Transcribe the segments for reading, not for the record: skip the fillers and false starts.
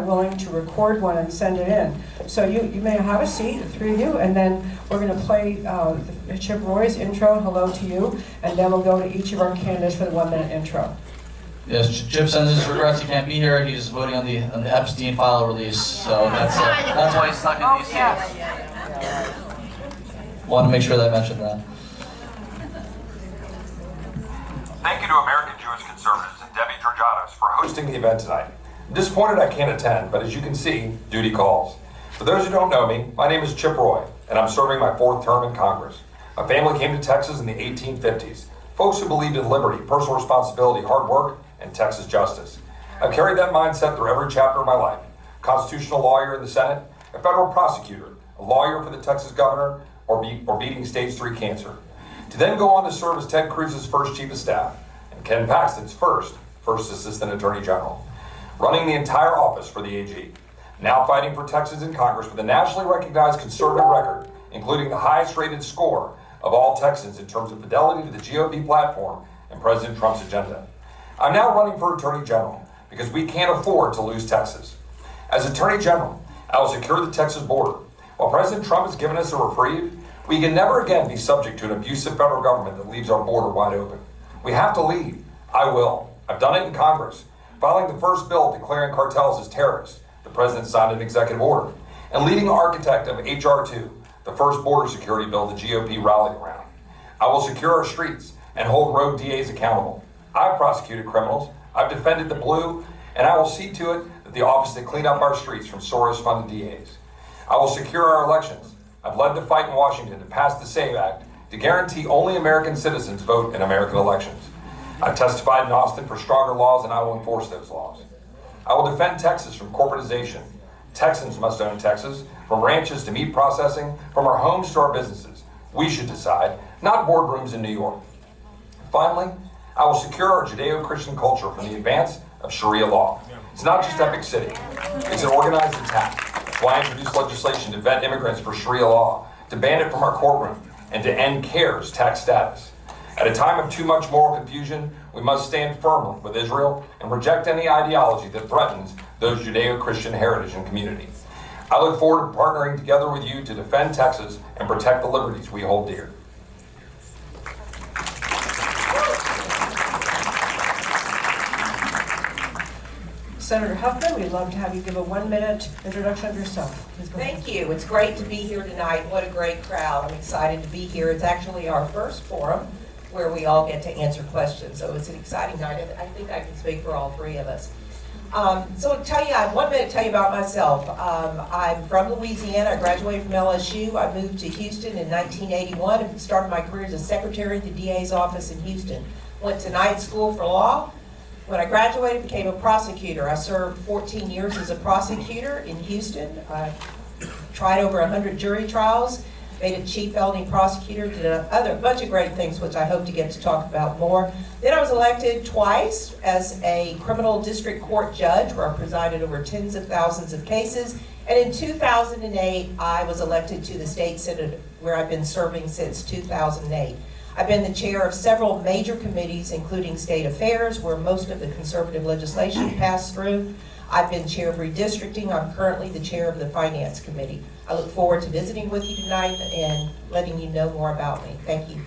willing to record one and send it in. So you may have a seat, the three of you, and then we're going to play Chip Roy's intro, hello to you, and then we'll go to each of our candidates for the 1-minute intro. Yes, Chip sends his regrets he can't be here. He's voting on the Epstein file release, so that's why he's stuck in DC. Want to make sure that I mentioned that. Thank you to American Jewish Conservatives and Debbie Georgianos for hosting the event tonight. I'm disappointed I can't attend, but as you can see, duty calls. For those who don't know me, my name is Chip Roy, and I'm serving my 4th term in Congress. My family came to Texas in the 1850s. Folks who believed in liberty, personal responsibility, hard work, and Texas justice. I've carried that mindset through every chapter of my life. Constitutional lawyer in the Senate, a federal prosecutor, a lawyer for the Texas governor, or beating stage 3 cancer. To then go on to serve as Ted Cruz's first chief of staff, and Ken Paxton's first assistant attorney general. Running the entire office for the AG. Now fighting for Texas in Congress with a nationally recognized conservative record, including the highest rated score of all Texans in terms of fidelity to the GOP platform and President Trump's agenda. I'm now running for Attorney General because we can't afford to lose Texas. As Attorney General, I will secure the Texas border. While President Trump has given us a reprieve, we can never again be subject to an abusive federal government that leaves our border wide open. We have to lead. I will. I've done it in Congress, filing the first bill declaring cartels as terrorists. The president signed an executive order, and leading architect of H.R. 2, the first border security bill the GOP rallied around. I will secure our streets and hold rogue DAs accountable. I've prosecuted criminals, I've defended the blue, and I will see to it that the office that clean up our streets from Soros-funded DAs. I will secure our elections. I've led the fight in Washington to pass the SAVE Act to guarantee only American citizens vote in American elections. I've testified in Austin for stronger laws, and I will enforce those laws. I will defend Texas from corporatization. Texans must own Texas, from ranches to meat processing, from our homes to our businesses. We should decide, not boardrooms in New York. Finally, I will secure our Judeo-Christian culture from the advance of Sharia law. It's not just Epic City. It's an organized attack. That's why I introduced legislation to vet immigrants for Sharia law, to ban it from our courtroom, and to end CARE's tax status. At a time of too much moral confusion, we must stand firmly with Israel and reject any ideology that threatens those Judeo-Christian heritage and communities. I look forward to partnering together with you to defend Texas and protect the liberties we hold dear. Senator Huffman, we'd love to have you give a 1-minute introduction of yourself. Thank you. It's great to be here tonight. What a great crowd. I'm excited to be here. It's actually our first forum where we all get to answer questions. So it's an exciting night. I think I can speak for all three of us. So to tell you, I have 1 minute to tell you about myself. I'm from Louisiana. I graduated from LSU. I moved to Houston in 1981 and started my career as a secretary at the DA's office in Houston. Went to night school for law. When I graduated, became a prosecutor. I served 14 years as a prosecutor in Houston. I tried over 100 jury trials, made a chief felony prosecutor, did a bunch of great things, which I hope to get to talk about more. Then I was elected twice as a criminal district court judge, where I presided over tens of thousands of cases. And in 2008, I was elected to the state senate, where I've been serving since 2008. I've been the chair of several major committees, including state affairs, where most of the conservative legislation passed through. I've been chair of redistricting. I'm currently the chair of the finance committee. I look forward to visiting with you tonight and letting you know more about me. Thank you.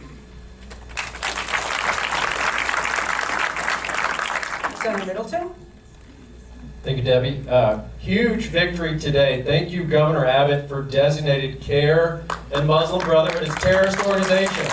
Senator Middleton. Thank you, Debbie. Huge victory today. Thank you, Governor Abbott, for designated CARE and Muslim Brotherhood as terrorist organizations.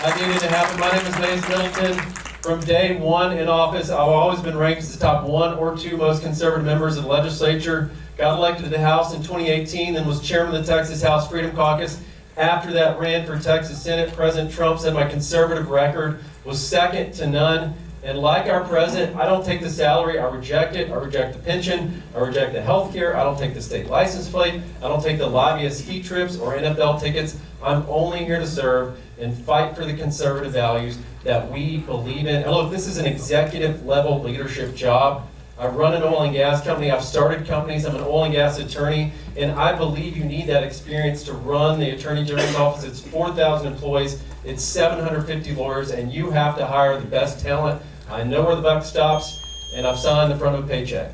I needed to happen. My name is Mace Middleton. From day one in office, I've always been ranked as the top 1 or 2 most conservative members of the legislature. Got elected to the House in 2018 and was chairman of the Texas House Freedom Caucus. After that, ran for Texas Senate. President Trump said my conservative record was second to none. And like our president, I don't take the salary, I reject it. I reject the pension, I reject the health care, I don't take the state license plate, I don't take the lobbyist ski trips or NFL tickets. I'm only here to serve and fight for the conservative values that we believe in. And look, this is an executive level leadership job. I run an oil and gas company, I've started companies, I'm an oil and gas attorney, and I believe you need that experience to run the Attorney General's office. It's 4,000 employees, it's 750 lawyers, and you have to hire the best talent. I know where the buck stops, and I've signed the front of a paycheck.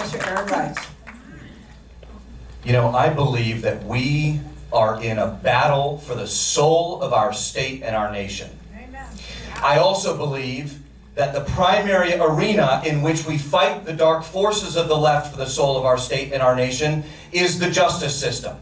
Mr. Aaron Rice. You know, I believe that we are in a battle for the soul of our state and our nation. I also believe that the primary arena in which we fight the dark forces of the left for the soul of our state and our nation is the justice system.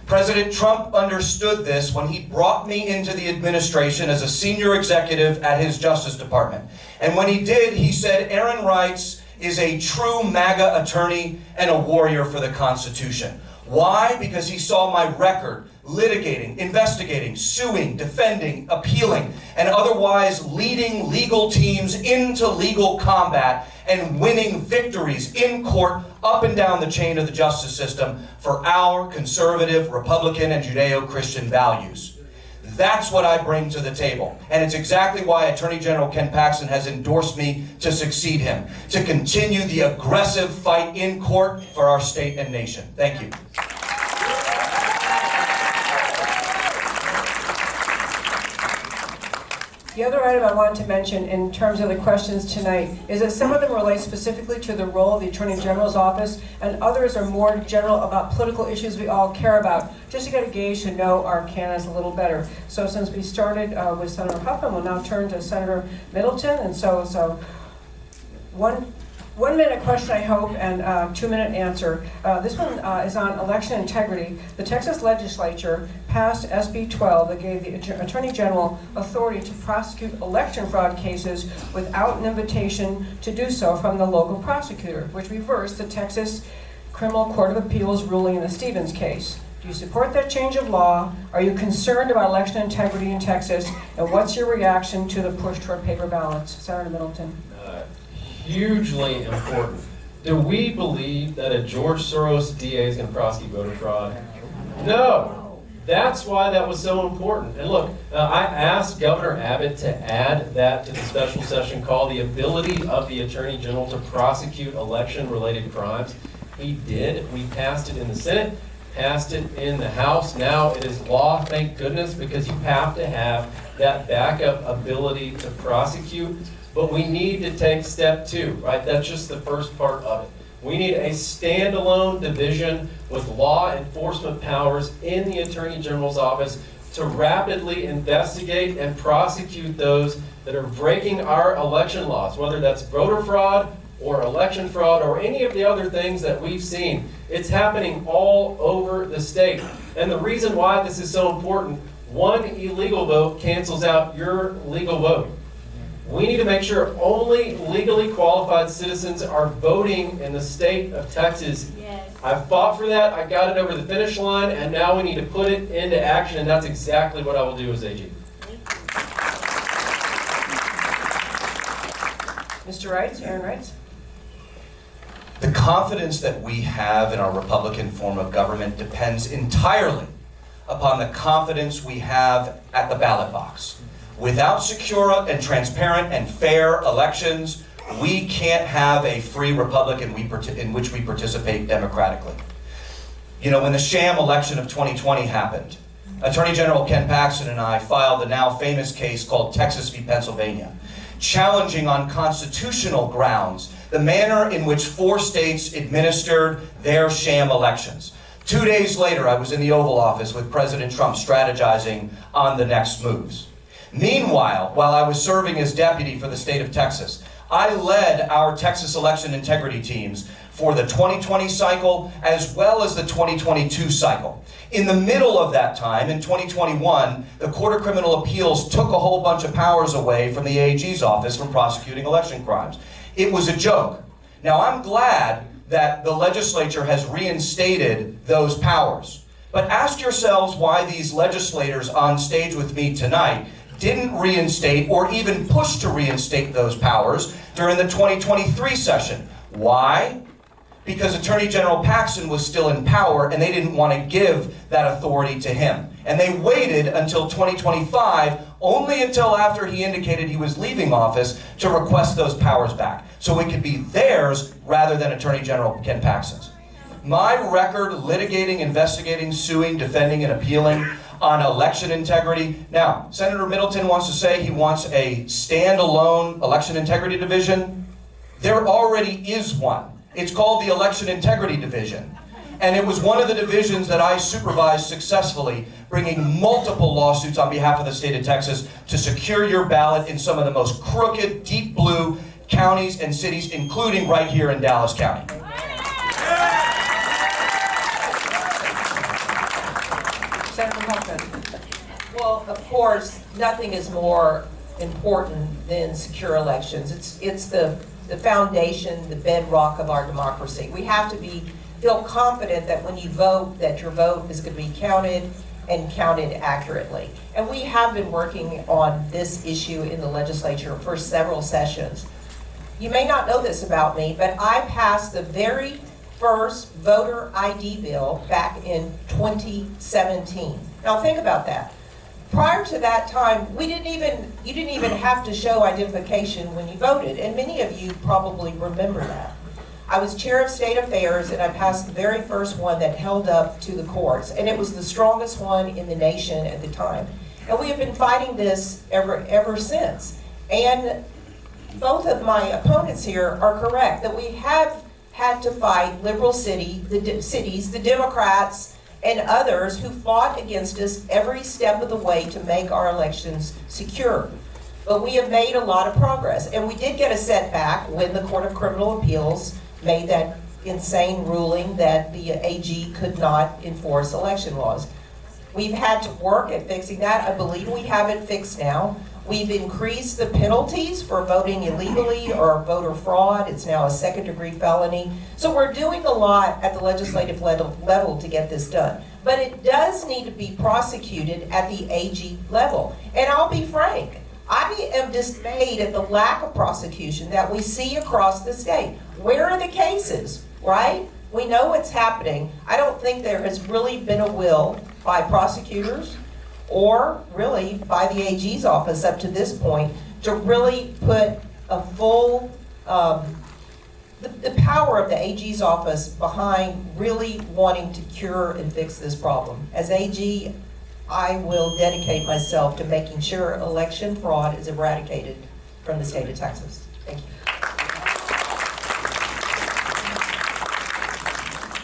President Trump understood this when he brought me into the administration as a senior executive at his Justice Department. And when he did, he said, Aaron Rice is a true MAGA attorney and a warrior for the Constitution. Why? Because he saw my record litigating, investigating, suing, defending, appealing, and otherwise leading legal teams into legal combat and winning victories in court up and down the chain of the justice system for our conservative, Republican, and Judeo-Christian values. That's what I bring to the table. And it's exactly why Attorney General Ken Paxton has endorsed me to succeed him, to continue the aggressive fight in court for our state and nation. Thank you. The other item I wanted to mention in terms of the questions tonight is that some of them relate specifically to the role of the Attorney General's office, and others are more general about political issues we all care about, just to get a gauge to know our candidates a little better. So since we started with Senator Huffman, we'll now turn to Senator Middleton, and so one minute question, I hope, and 2-minute answer. This one is on election integrity. The Texas legislature passed SB 12 that gave the Attorney General authority to prosecute election fraud cases without an invitation to do so from the local prosecutor, which reversed the Texas Criminal Court of Appeals ruling in the Stevens case. Do you support that change of law? Are you concerned about election integrity in Texas? And what's your reaction to the push toward paper ballots? Senator Middleton. Hugely important. Do we believe that a George Soros DA is going to prosecute voter fraud? No. That's why that was so important. And look, I asked Governor Abbott to add that to the special session call, the ability of the Attorney General to prosecute election-related crimes. He did. We passed it in the Senate, passed it in the House. Now it is law, thank goodness, because you have to have that backup ability to prosecute. But we need to take step 2, right? That's just the first part of it. We need a standalone division with law enforcement powers in the Attorney General's office to rapidly investigate and prosecute those that are breaking our election laws, whether that's voter fraud or election fraud or any of the other things that we've seen. It's happening all over the state. And the reason why this is so important, one illegal vote cancels out your legal vote. We need to make sure only legally qualified citizens are voting in the state of Texas. Yes. I fought for that, I got it over the finish line, and now we need to put it into action, and that's exactly what I will do as AG. Mr. Wright, Aaron Wright. The confidence that we have in our Republican form of government depends entirely upon the confidence we have at the ballot box. Without secure and transparent and fair elections, we can't have a free republic in which we participate democratically. You know, when the sham election of 2020 happened, Attorney General Ken Paxton and I filed the now famous case called Texas v. Pennsylvania, challenging on constitutional grounds the manner in which 4 states administered their sham elections. 2 days later, I was in the Oval Office with President Trump strategizing on the next moves. Meanwhile, while I was serving as deputy for the state of Texas, I led our Texas election integrity teams for the 2020 cycle as well as the 2022 cycle. In the middle of that time, in 2021, the Court of Criminal Appeals took a whole bunch of powers away from the AG's office from prosecuting election crimes. It was a joke. Now, I'm glad that the legislature has reinstated those powers. But ask yourselves why these legislators on stage with me tonight didn't reinstate or even push to reinstate those powers during the 2023 session. Why? Because Attorney General Paxton was still in power and they didn't want to give that authority to him. And they waited until 2025, only until after he indicated he was leaving office, to request those powers back. So it could be theirs rather than Attorney General Ken Paxton's. My record litigating, investigating, suing, defending, and appealing on election integrity. Now, Senator Middleton wants to say he wants a standalone election integrity division. There already is one. It's called the Election Integrity Division. And it was one of the divisions that I supervised successfully, bringing multiple lawsuits on behalf of the state of Texas to secure your ballot in some of the most crooked, deep blue counties and cities, including right here in Dallas County. Senator Huffman. Well, of course, nothing is more important than secure elections. It's the foundation, the bedrock of our democracy. We have to feel confident that when you vote, that your vote is going to be counted and counted accurately. And we have been working on this issue in the legislature for several sessions. You may not know this about me, but I passed the very first voter ID bill back in 2017. Now think about that. Prior to that time, you didn't even have to show identification when you voted, and many of you probably remember that. I was chair of state affairs, and I passed the very first one that held up to the courts, and it was the strongest one in the nation at the time. And we have been fighting this ever since. And both of my opponents here are correct, that we have had to fight liberal cities, the Democrats, and others who fought against us every step of the way to make our elections secure. But we have made a lot of progress, and we did get a setback when the Court of Criminal Appeals made that insane ruling that the AG could not enforce election laws. We've had to work at fixing that. I believe we have it fixed now. We've increased the penalties for voting illegally or voter fraud. It's now a second-degree felony. So we're doing a lot at the legislative level to get this done. But it does need to be prosecuted at the AG level. And I'll be frank, I am dismayed at the lack of prosecution that we see across the state. Where are the cases, right? We know what's happening. I don't think there has really been a will by prosecutors or really by the AG's office up to this point to really put a full, the power of the AG's office behind really wanting to cure and fix this problem. As AG, I will dedicate myself to making sure election fraud is eradicated from the state of Texas. Thank you.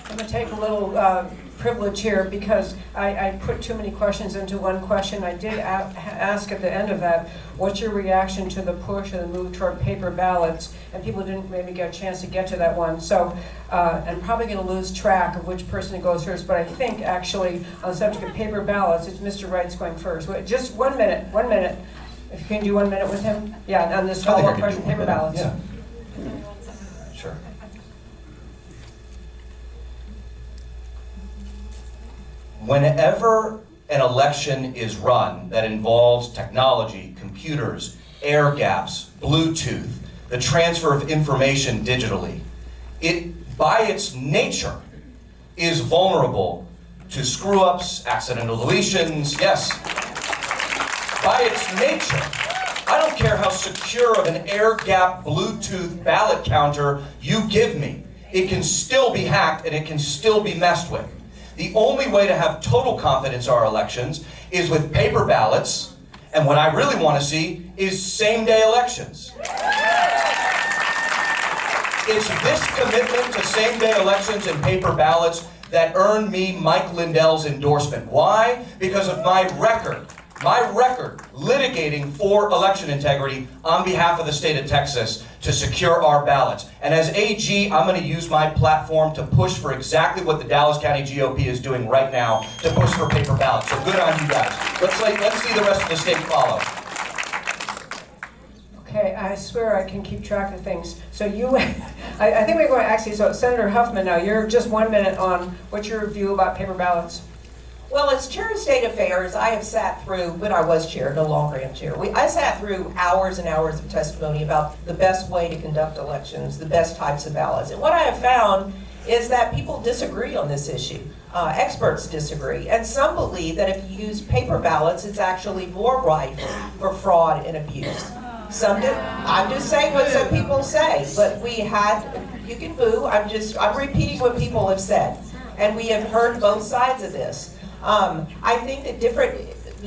I'm going to take a little privilege here because I put too many questions into one question. I did ask at the end of that, what's your reaction to the push and the move toward paper ballots? And people didn't maybe get a chance to get to that one. So I'm probably going to lose track of which person goes first, but I think actually on the subject of paper ballots, it's Mr. Wright's going first. Wait, just 1 minute, 1 minute. If you can do 1 minute with him? Yeah, on this follow-up question, paper ballots. Yeah. Sure. Whenever an election is run that involves technology, computers, air gaps, Bluetooth, the transfer of information digitally, it, by its nature, is vulnerable to screw-ups, accidental deletions, yes. By its nature, I don't care how secure of an air gap Bluetooth ballot counter you give me, it can still be hacked and it can still be messed with. The only way to have total confidence in our elections is with paper ballots, and what I really want to see is same-day elections. It's this commitment to same-day elections and paper ballots that earned me Mike Lindell's endorsement. Why? Because of my record litigating for election integrity on behalf of the state of Texas to secure our ballots. And as AG, I'm going to use my platform to push for exactly what the Dallas County GOP is doing right now, to push for paper ballots. So good on you guys. Let's see the rest of the state follow. Okay, I swear I can keep track of things. So you, I think we're going to actually, so Senator Huffman now, you're just 1 minute on what's your view about paper ballots? Well, as chair of state affairs, I have sat through, when I was chair, no longer am chair, I sat through hours and hours of testimony about the best way to conduct elections, the best types of ballots. And what I have found is that people disagree on this issue. Experts disagree. And some believe that if you use paper ballots, it's actually more rife for fraud and abuse. Some do. I'm just saying what some people say, but you can boo, I'm repeating what people have said. And we have heard both sides of this. I think that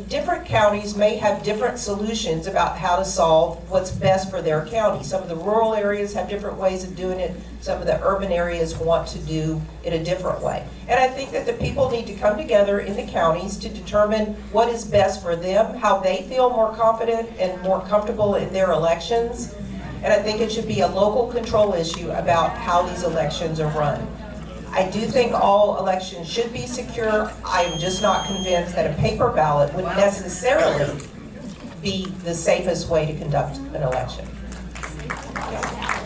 different counties may have different solutions about how to solve what's best for their county. Some of the rural areas have different ways of doing it. Some of the urban areas want to do it a different way. And I think that the people need to come together in the counties to determine what is best for them, how they feel more confident and more comfortable in their elections. And I think it should be a local control issue about how these elections are run. I do think all elections should be secure. I am just not convinced that a paper ballot would necessarily be the safest way to conduct an election.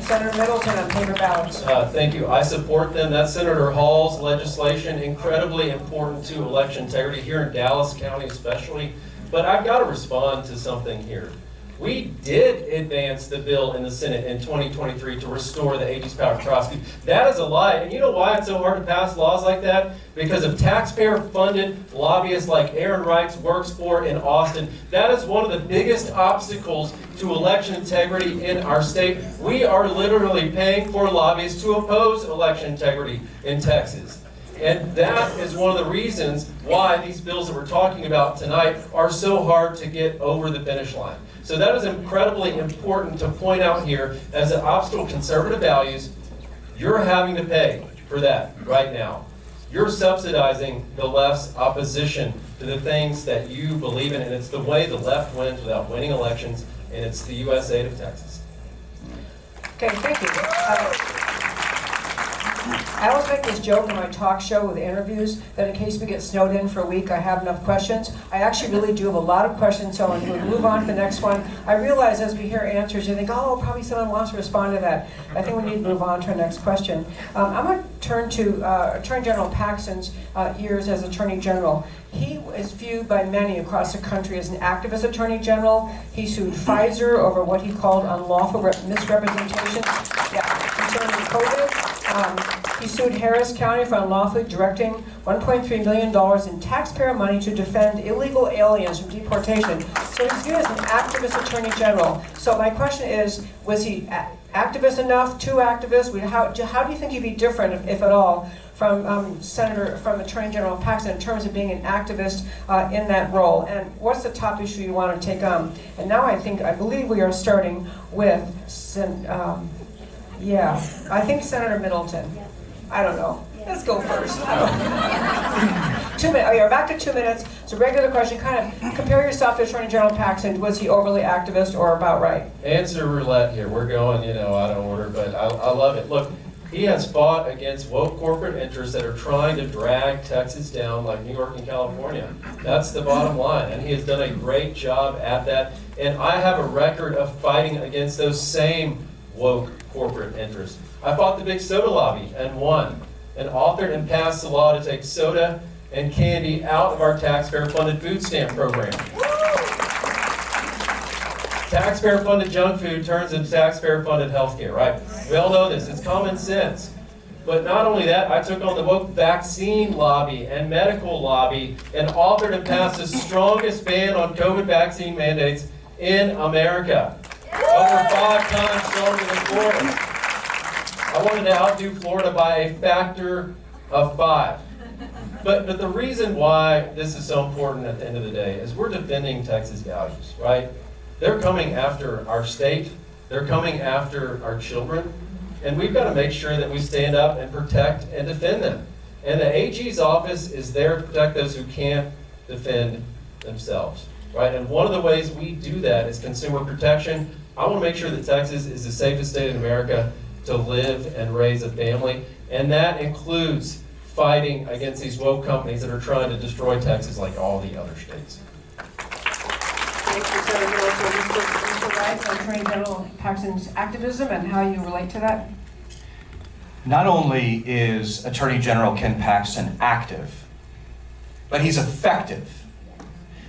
Senator Middleton on paper ballots. Thank you. I support them. That's Senator Hall's legislation, incredibly important to election integrity here in Dallas County especially. But I've got to respond to something here. We did advance the bill in the Senate in 2023 to restore the AG's power to prosecute. That is a lie. And you know why it's so hard to pass laws like that? Because of taxpayer-funded lobbyists like Aaron Reichs works for in Austin. That is one of the biggest obstacles to election integrity in our state. We are literally paying for lobbyists to oppose election integrity in Texas. And that is one of the reasons why these bills that we're talking about tonight are so hard to get over the finish line. So that is incredibly important to point out here. As an obstacle to conservative values, you're having to pay for that right now. You're subsidizing the left's opposition to the things that you believe in, and it's the way the left wins without winning elections, and it's the USA of Texas. Okay, thank you. I always make this joke in my talk show with interviews that in case we get snowed in for a week, I have enough questions. I actually really do have a lot of questions, so I'm going to move on to the next one. I realize as we hear answers, you think, oh, probably someone wants to respond to that. I think we need to move on to our next question. I'm going to turn to Attorney General Paxton's years as Attorney General. He is viewed by many across the country as an activist Attorney General. He sued Pfizer over what he called unlawful misrepresentation concerning COVID. He sued Harris County for unlawfully directing $1.3 million in taxpayer money to defend illegal aliens from deportation. So he's viewed as an activist Attorney General. So my question is, was he activist enough, too activist? How do you think he'd be different, if at all, from Attorney General Paxton in terms of being an activist in that role? And what's the top issue you want to take on? And now I believe we are starting with, I think Senator Middleton. I don't know. Let's go first. 2 minutes. Oh, you're back to 2 minutes. It's a regular question. Kind of compare yourself to Attorney General Paxton. Was he overly activist or about right? Answer roulette here. We're going, out of order, but I love it. Look, he has fought against woke corporate interests that are trying to drag Texas down like New York and California. That's the bottom line, and he has done a great job at that. And I have a record of fighting against those same woke corporate interests. I fought the big soda lobby and won, and authored and passed the law to take soda and candy out of our taxpayer-funded food stamp program. Taxpayer-funded junk food turns into taxpayer-funded healthcare, right? We all know this. It's common sense. But not only that, I took on the woke vaccine lobby and medical lobby and authored and passed the strongest ban on COVID vaccine mandates in America. Over 5 times stronger than Florida. I wanted to outdo Florida by a factor of 5. But the reason why this is so important at the end of the day is we're defending Texas values, right? They're coming after our state. They're coming after our children. And we've got to make sure that we stand up and protect and defend them. And the AG's office is there to protect those who can't defend themselves, right? And one of the ways we do that is consumer protection. I want to make sure that Texas is the safest state in America to live and raise a family. And that includes fighting against these woke companies that are trying to destroy Texas like all the other states. Thank you, Senator Middleton. Mr. Rice, on Attorney General Paxton's activism and how you relate to that. Not only is Attorney General Ken Paxton active, but he's effective.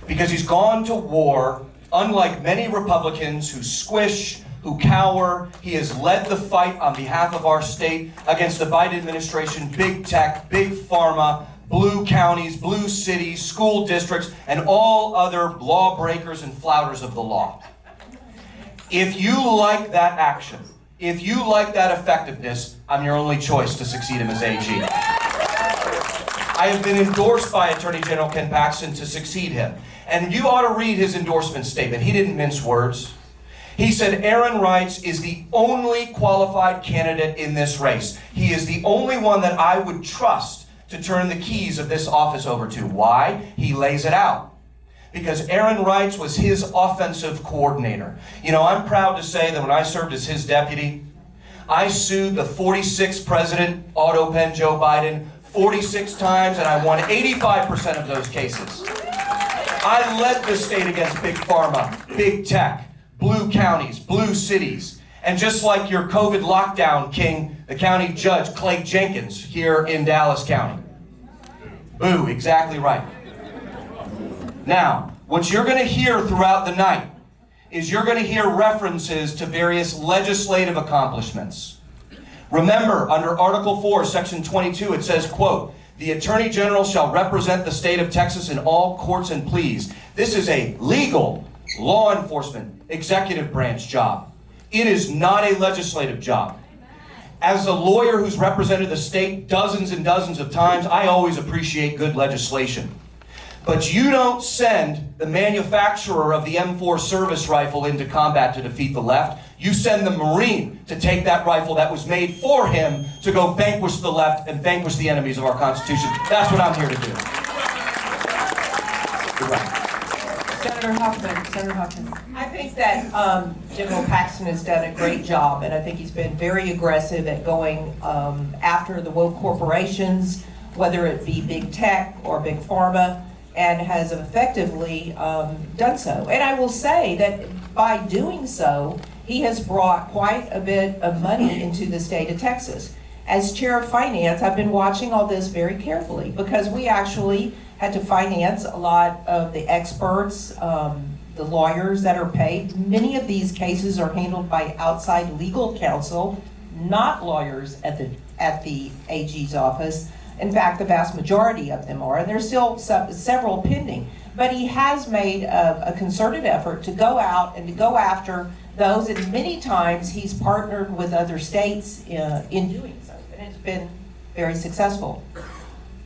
Because he's gone to war, unlike many Republicans who squish, who cower. He has led the fight on behalf of our state against the Biden administration, big tech, big pharma, blue counties, blue cities, school districts, and all other lawbreakers and flouters of the law. If you like that action, if you like that effectiveness, I'm your only choice to succeed him as AG. I have been endorsed by Attorney General Ken Paxton to succeed him. And you ought to read his endorsement statement. He didn't mince words. He said Aaron Reitz is the only qualified candidate in this race. He is the only one that I would trust to turn the keys of this office over to. Why? He lays it out. Because Aaron Reitz was his offensive coordinator. You know, I'm proud to say that when I served as his deputy, I sued the 46th president, auto pen Joe Biden, 46 times, and I won 85% of those cases. I led the state against big pharma, big tech, blue counties, blue cities. And just like your COVID lockdown king, the county judge, Clay Jenkins, here in Dallas County. Boo, exactly right. Now, what you're going to hear throughout the night is you're going to hear references to various legislative accomplishments. Remember, under Article 4, Section 22, it says, quote, "The Attorney General shall represent the state of Texas in all courts and pleas." This is a legal, law enforcement, executive branch job. It is not a legislative job. As a lawyer who's represented the state dozens and dozens of times, I always appreciate good legislation. But you don't send the manufacturer of the M4 service rifle into combat to defeat the left. You send the Marine to take that rifle that was made for him to go vanquish the left and vanquish the enemies of our Constitution. That's what I'm here to do. You're right. Senator Huffman. I think that General Paxton has done a great job, and I think he's been very aggressive at going after the woke corporations, whether it be big tech or big pharma, and has effectively done so. And I will say that by doing so, he has brought quite a bit of money into the state of Texas. As chair of finance, I've been watching all this very carefully because we actually had to finance a lot of the experts, the lawyers that are paid. Many of these cases are handled by outside legal counsel, not lawyers at the AG's office. In fact, the vast majority of them are, and there's still several pending. But he has made a concerted effort to go out and to go after those, and many times he's partnered with other states in doing so, and it's been very successful.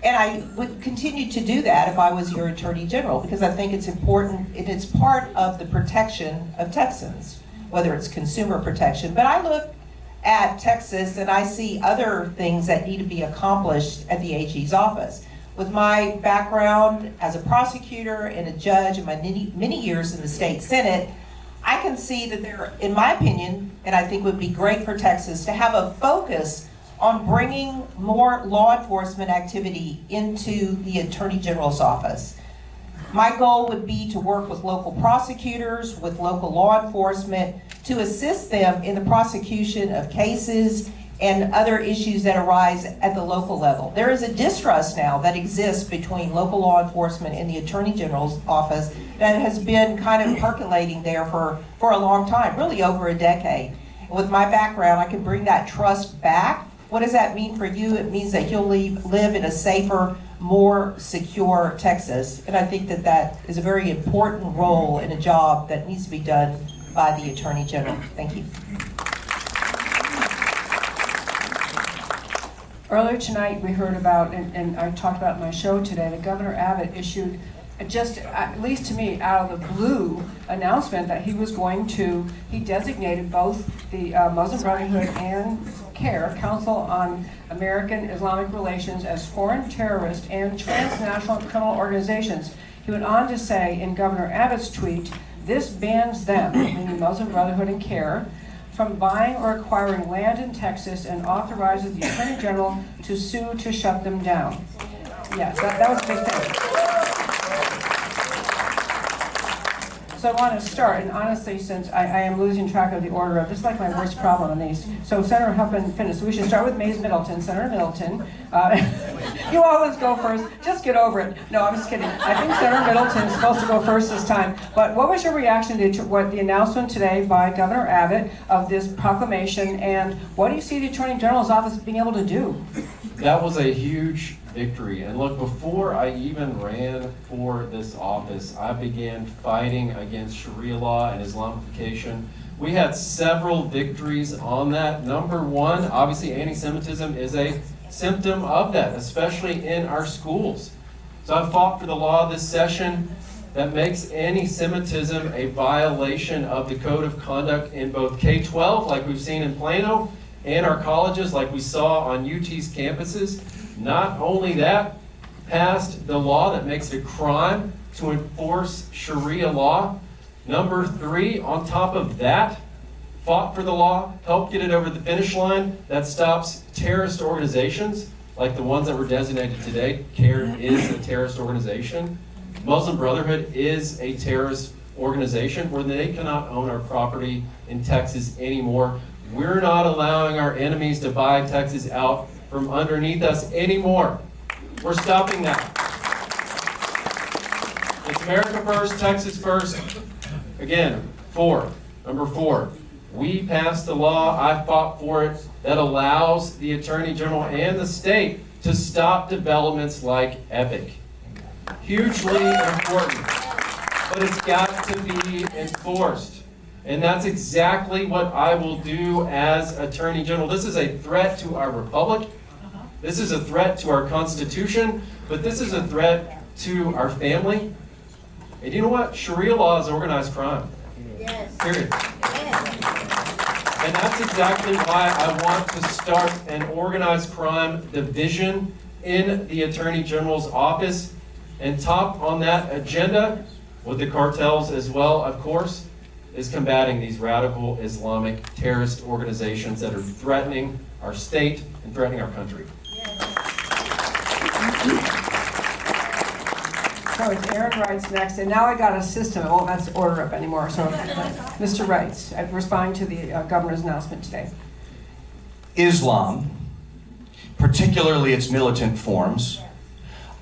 And I would continue to do that if I was your Attorney General, because I think it's important, and it's part of the protection of Texans, whether it's consumer protection. But I look at Texas and I see other things that need to be accomplished at the AG's office. With my background as a prosecutor and a judge and my many years in the state Senate, I can see that there, in my opinion, and I think would be great for Texas, to have a focus on bringing more law enforcement activity into the Attorney General's office. My goal would be to work with local prosecutors, with local law enforcement, to assist them in the prosecution of cases and other issues that arise at the local level. There is a distrust now that exists between local law enforcement and the Attorney General's office that has been kind of percolating there for a long time, really over a decade. With my background, I can bring that trust back. What does that mean for you? It means that you'll live in a safer, more secure Texas. And I think that that is a very important role in a job that needs to be done by the Attorney General. Thank you. Earlier tonight, we heard about, and I talked about in my show today, that Governor Abbott issued, just at least to me, out of the blue announcement that he was going to, he designated both the Muslim Brotherhood and CARE, Council on American Islamic Relations, as foreign terrorist and transnational criminal organizations. He went on to say in Governor Abbott's tweet, "This bans them," meaning Muslim Brotherhood and CARE, "from buying or acquiring land in Texas and authorizes the Attorney General to sue to shut them down." Yes, that was a big thing. So I want to start, and honestly, since I am losing track of the order of, this is like my worst problem on these. So Senator Huffman finished. We should start with Mays Middleton. Senator Middleton. You always go first. Just get over it. No, I'm just kidding. I think Senator Middleton is supposed to go first this time. But what was your reaction to what the announcement today by Governor Abbott of this proclamation, and what do you see the Attorney General's office being able to do? That was a huge victory. And look, before I even ran for this office, I began fighting against Sharia law and Islamification. We had several victories on that. Number one, obviously anti-Semitism is a symptom of that, especially in our schools. So I fought for the law this session that makes anti-Semitism a violation of the code of conduct in both K-12, like we've seen in Plano, and our colleges, like we saw on UT's campuses. Not only that, passed the law that makes it a crime to enforce Sharia law. Number 3, on top of that, fought for the law, helped get it over the finish line that stops terrorist organizations like the ones that were designated today. CARE is a terrorist organization. Muslim Brotherhood is a terrorist organization where they cannot own our property in Texas anymore. We're not allowing our enemies to buy Texas out from underneath us anymore. We're stopping that. It's America first, Texas first. Again, number 4, we passed the law, I fought for it, that allows the Attorney General and the state to stop developments like Epic. Hugely important, but it's got to be enforced. And that's exactly what I will do as Attorney General. This is a threat to our republic. This is a threat to our Constitution, but this is a threat to our family. And you know what? Sharia law is organized crime. Yes. Period. Yes. And that's exactly why I want to start an organized crime division in the Attorney General's office. And top on that agenda, with the cartels as well, of course, is combating these radical Islamic terrorist organizations that are threatening our state and threatening our country. So it's Aaron Wright's next, and now I got a system. It won't let us order up anymore. So, Mr. Wright, I'm responding to the governor's announcement today. Islam, particularly its militant forms,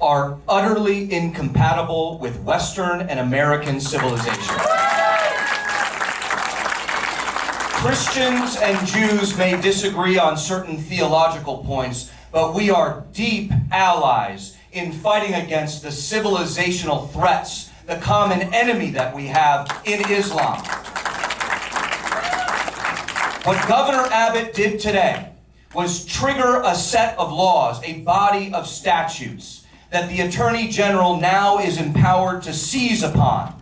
are utterly incompatible with Western and American civilization. Christians and Jews may disagree on certain theological points, but we are deep allies in fighting against the civilizational threats, the common enemy that we have in Islam. What Governor Abbott did today was trigger a set of laws, a body of statutes, that the Attorney General now is empowered to seize upon,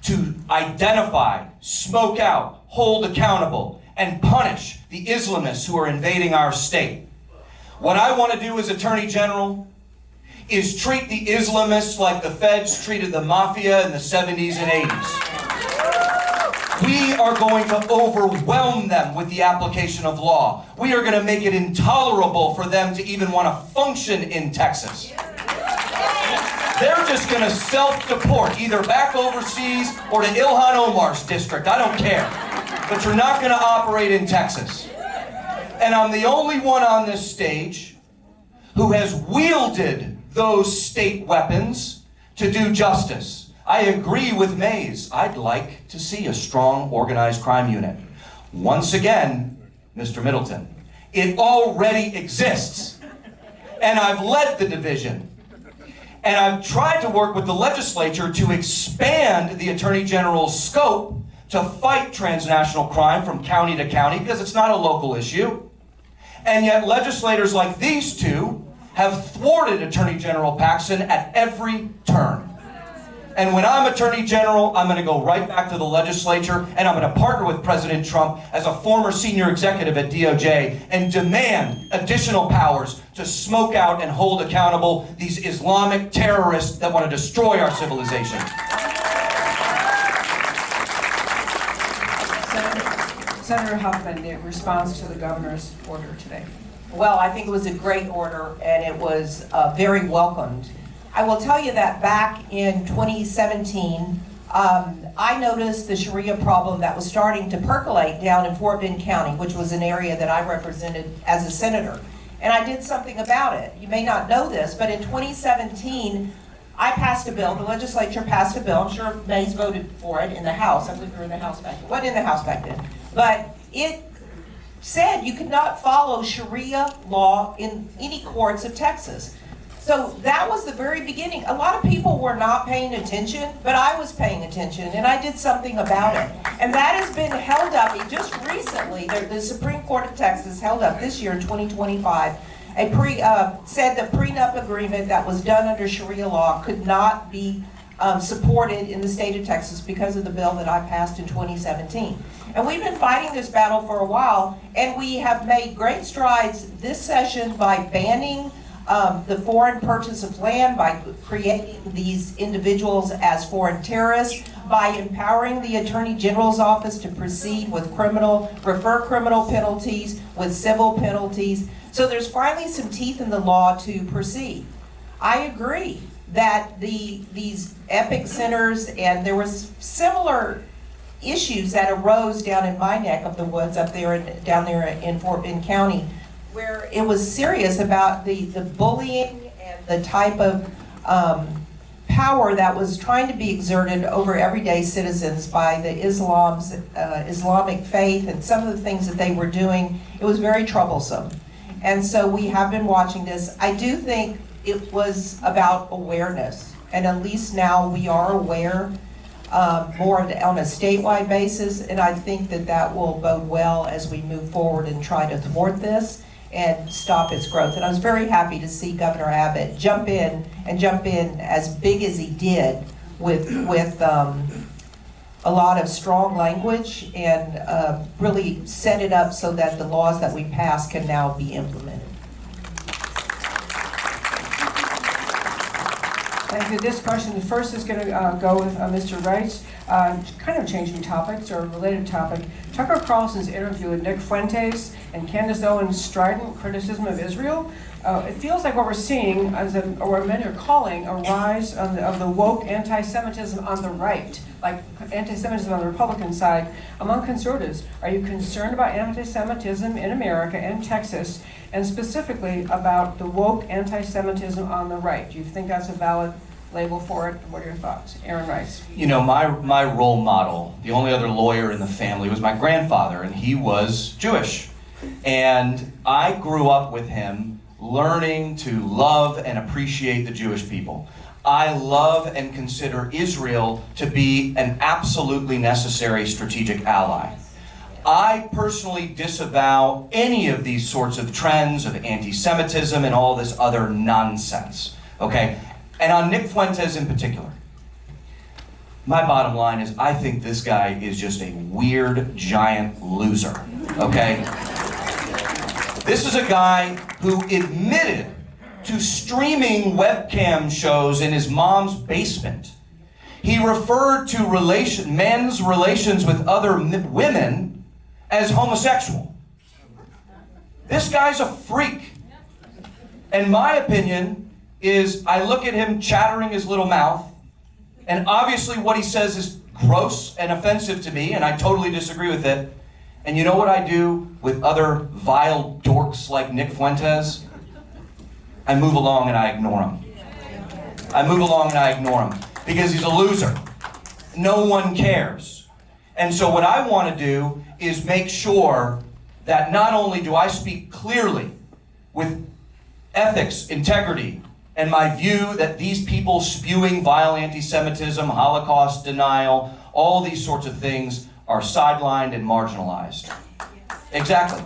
to identify, smoke out, hold accountable, and punish the Islamists who are invading our state. What I want to do as Attorney General is treat the Islamists like the feds treated the mafia in the 70s and 80s. We are going to overwhelm them with the application of law. We are going to make it intolerable for them to even want to function in Texas. They're just going to self-deport, either back overseas or to Ilhan Omar's district. I don't care. But you're not going to operate in Texas. And I'm the only one on this stage who has wielded those state weapons to do justice. I agree with Mays. I'd like to see a strong organized crime unit. Once again, Mr. Middleton, it already exists. And I've led the division. And I've tried to work with the legislature to expand the Attorney General's scope to fight transnational crime from county to county because it's not a local issue. And yet legislators like these two have thwarted Attorney General Paxton at every turn. And when I'm Attorney General, I'm going to go right back to the legislature and I'm going to partner with President Trump as a former senior executive at DOJ and demand additional powers to smoke out and hold accountable these Islamic terrorists that want to destroy our civilization. Senator Huffman, in response to the governor's order today. Well, I think it was a great order, and it was very welcomed. I will tell you that back in 2017, I noticed the Sharia problem that was starting to percolate down in Fort Bend County, which was an area that I represented as a senator. And I did something about it. You may not know this, but in 2017, I passed a bill, the legislature passed a bill, I'm sure Mays voted for it in the House. I believe we were in the House back then. Wasn't in the House back then. But it said you could not follow Sharia law in any courts of Texas. So that was the very beginning. A lot of people were not paying attention, but I was paying attention, and I did something about it. And that has been held up. Just recently, the Supreme Court of Texas held up this year in 2025, said the prenup agreement that was done under Sharia law could not be supported in the state of Texas because of the bill that I passed in 2017. And we've been fighting this battle for a while, and we have made great strides this session by banning the foreign purchase of land, by creating these individuals as foreign terrorists, by empowering the Attorney General's office to proceed with refer criminal penalties with civil penalties. So there's finally some teeth in the law to proceed. I agree that these epic centers, and there was similar issues that arose down in my neck of the woods up there down there in Fort Bend County, where it was serious about the bullying and the type of power that was trying to be exerted over everyday citizens by the Islamic faith and some of the things that they were doing. It was very troublesome. And so we have been watching this. I do think it was about awareness, and at least now we are aware more on a statewide basis, and I think that that will bode well as we move forward and try to thwart this and stop its growth. And I was very happy to see Governor Abbott jump in as big as he did with a lot of strong language and really set it up so that the laws that we pass can now be implemented. Thank you. This question, the first is going to go with Mr. Rice. Kind of changing topics or related topic. Tucker Carlson's interview with Nick Fuentes and Candace Owens' strident criticism of Israel. It feels like what we're seeing, or what many are calling, a rise of the woke anti-Semitism on the right, like anti-Semitism on the Republican side among conservatives. Are you concerned about anti-Semitism in America and Texas, and specifically about the woke anti-Semitism on the right? Do you think that's a valid label for it? What are your thoughts? Aaron Rice. You know, my role model, the only other lawyer in the family, was my grandfather, and he was Jewish. And I grew up with him learning to love and appreciate the Jewish people. I love and consider Israel to be an absolutely necessary strategic ally. I personally disavow any of these sorts of trends of anti-Semitism and all this other nonsense, okay? And on Nick Fuentes in particular, my bottom line is I think this guy is just a weird, giant loser, okay? This is a guy who admitted to streaming webcam shows in his mom's basement. He referred to men's relations with other women as homosexual. This guy's a freak. And my opinion is I look at him chattering his little mouth, and obviously what he says is gross and offensive to me, and I totally disagree with it. And you know what I do with other vile dorks like Nick Fuentes? I move along and I ignore him. I move along and I ignore him because he's a loser. No one cares. And so what I want to do is make sure that not only do I speak clearly with ethics, integrity, and my view that these people spewing vile anti-Semitism, Holocaust denial, all these sorts of things are sidelined and marginalized. Exactly.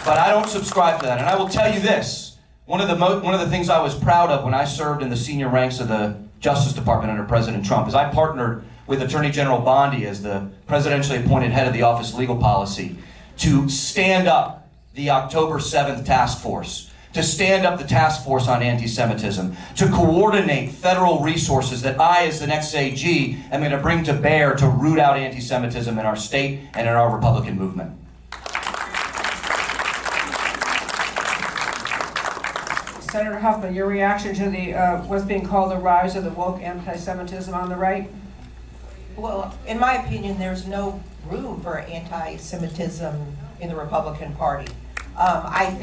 But I don't subscribe to that. And I will tell you this, one of the things I was proud of when I served in the senior ranks of the Justice Department under President Trump is I partnered with Attorney General Bondi as the presidentially appointed head of the Office of Legal Policy to stand up the October 7th task force, to stand up the task force on anti-Semitism, to coordinate federal resources that I, as the next AG, am going to bring to bear to root out anti-Semitism in our state and in our Republican movement. Senator Huffman, your reaction to the what's being called the rise of the woke anti-Semitism on the right? Well, in my opinion, there's no room for anti-Semitism in the Republican Party. I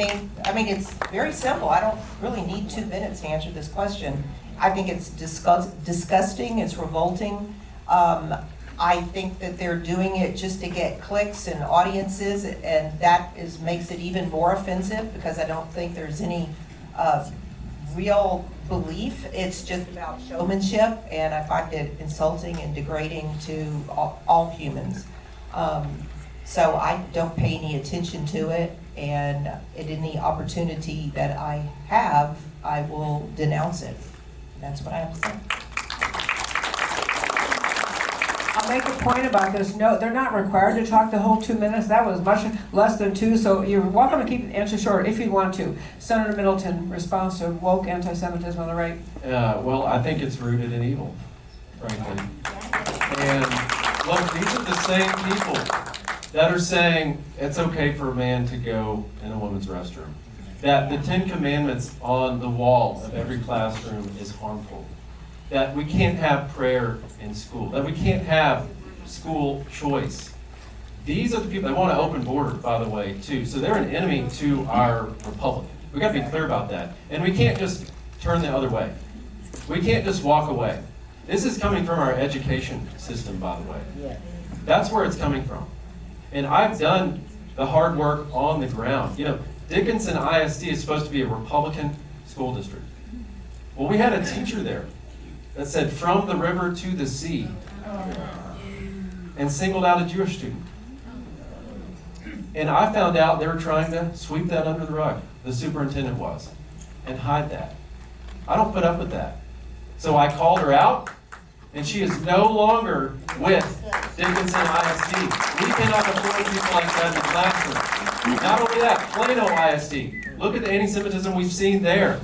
mean, it's very simple. I don't really need 2 minutes to answer this question. I think it's disgusting, it's revolting. I think that they're doing it just to get clicks and audiences, and that makes it even more offensive because I don't think there's any real belief. It's just about showmanship, and I find it insulting and degrading to all humans. So I don't pay any attention to it, and at any opportunity that I have, I will denounce it. That's what I have to say. I'll make a point about this. No, they're not required to talk the whole 2 minutes. That was much less than 2, so you're welcome to keep the answer short if you want to. Senator Middleton, response to woke anti-Semitism on the right. Well, I think it's rooted in evil, frankly. And look, these are the same people that are saying it's okay for a man to go in a woman's restroom. That the 10 Commandments on the wall of every classroom is harmful. That we can't have prayer in school. That we can't have school choice. These are the people that want an open border, by the way, too. So they're an enemy to our republic. We've got to be clear about that. And we can't just turn the other way. We can't just walk away. This is coming from our education system, by the way. That's where it's coming from. And I've done the hard work on the ground. You know, Dickinson ISD is supposed to be a Republican school district. Well, we had a teacher there that said, from the river to the sea, and singled out a Jewish student. And I found out they were trying to sweep that under the rug, the superintendent was, and hide that. I don't put up with that. So I called her out, and she is no longer with Dickinson ISD. We cannot afford people like that in the classroom. Not only that, Plano ISD. Look at the anti-Semitism we've seen there.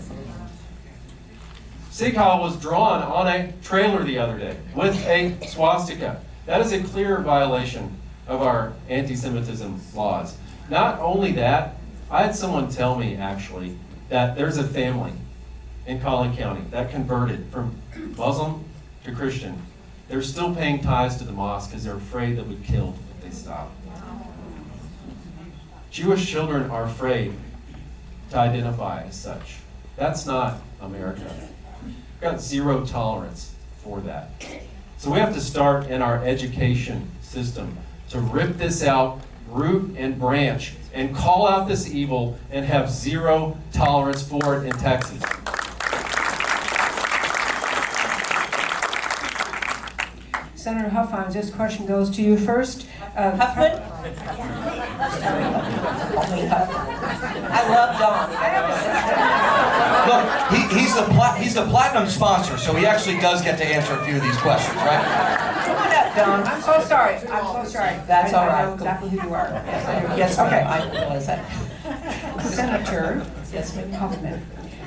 Sig Heil was drawn on a trailer the other day with a swastika. That is a clear violation of our anti-Semitism laws. Not only that, I had someone tell me, actually, that there's a family in Collin County that converted from Muslim to Christian. They're still paying tithes to the mosque because they're afraid they'll be killed if they stop. Jewish children are afraid to identify as such. That's not America. We've got zero tolerance for that. So we have to start in our education system to rip this out, root and branch, and call out this evil and have zero tolerance for it in Texas. Senator Huffines, this question goes to you first. Huffman? I love Don. Look, he's the platinum sponsor, so he actually does get to answer a few of these questions, right? Come on up, Don. I'm so sorry. I'm so sorry. That's all I know right. exactly who you are. Yes, Okay. I realize that. Senator Yes, ma'am. Huffman.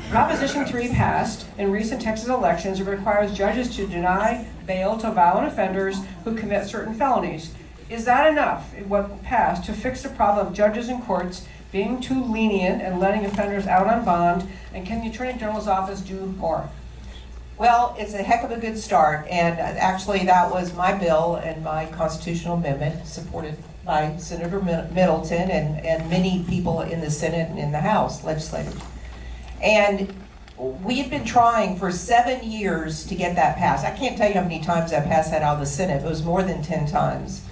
Proposition 3 passed in recent Texas elections. It requires judges to deny bail to violent offenders who commit certain felonies. Is that enough, what passed, to fix the problem of judges and courts being too lenient and letting offenders out on bond? And can the Attorney General's office do more? Well, it's a heck of a good start, and actually that was my bill and my constitutional amendment, supported by Senator Middleton and many people in the Senate and in the House legislators. And we had been trying for 7 years to get that passed. I can't tell you how many times I passed that out of the Senate. It was more than 10 times.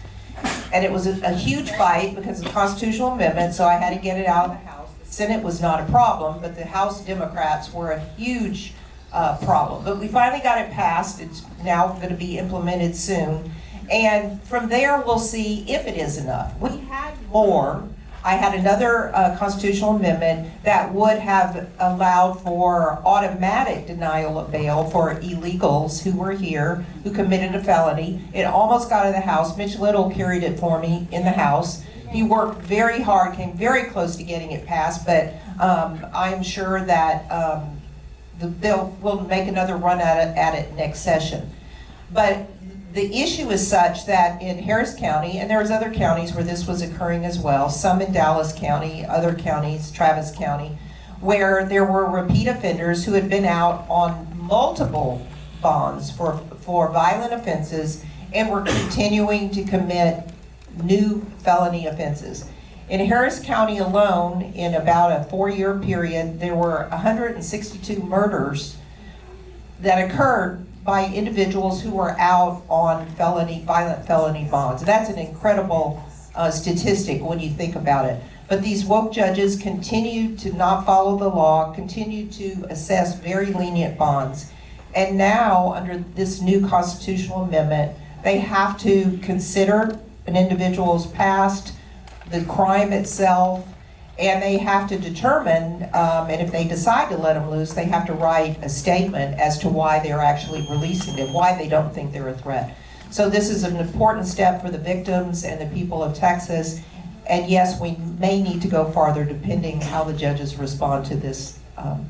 And it was a huge fight because of the constitutional amendment, so I had to get it out of the House. The Senate was not a problem, but the House Democrats were a huge problem. But we finally got it passed. It's now going to be implemented soon. And from there, we'll see if it is enough. We had more. I had another constitutional amendment that would have allowed for automatic denial of bail for illegals who were here, who committed a felony. It almost got out of the House. Mitch Little carried it for me in the House. He worked very hard, came very close to getting it passed, but I'm sure that we'll make another run at it next session. But the issue is such that in Harris County, and there was other counties where this was occurring as well, some in Dallas County, other counties, Travis County, where there were repeat offenders who had been out on multiple bonds for violent offenses and were continuing to commit new felony offenses. In Harris County alone, in about a 4-year period, there were 162 murders that occurred by individuals who were out on violent felony bonds. And that's an incredible statistic when you think about it. But these woke judges continue to not follow the law, continue to assess very lenient bonds. And now, under this new constitutional amendment, they have to consider an individual's past, the crime itself, and they have to determine, and if they decide to let them loose, they have to write a statement as to why they're actually releasing them, why they don't think they're a threat. So this is an important step for the victims and the people of Texas. And yes, we may need to go farther depending how the judges respond to this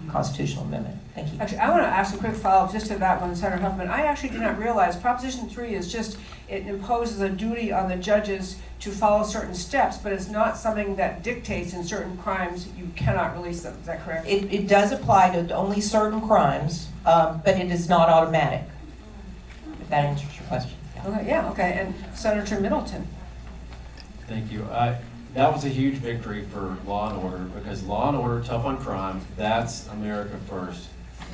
constitutional amendment. Thank you. Actually, I want to ask a quick follow-up just to that one, Senator Huffman. I actually did not realize Proposition 3 is just, it imposes a duty on the judges to follow certain steps, but it's not something that dictates in certain crimes you cannot release them. Is that correct? It does apply to only certain crimes, but it is not automatic, if that answers your question. Okay, yeah, okay. And Senator Middleton. Thank you. That was a huge victory for law and order, because law and order, tough on crime, that's America first.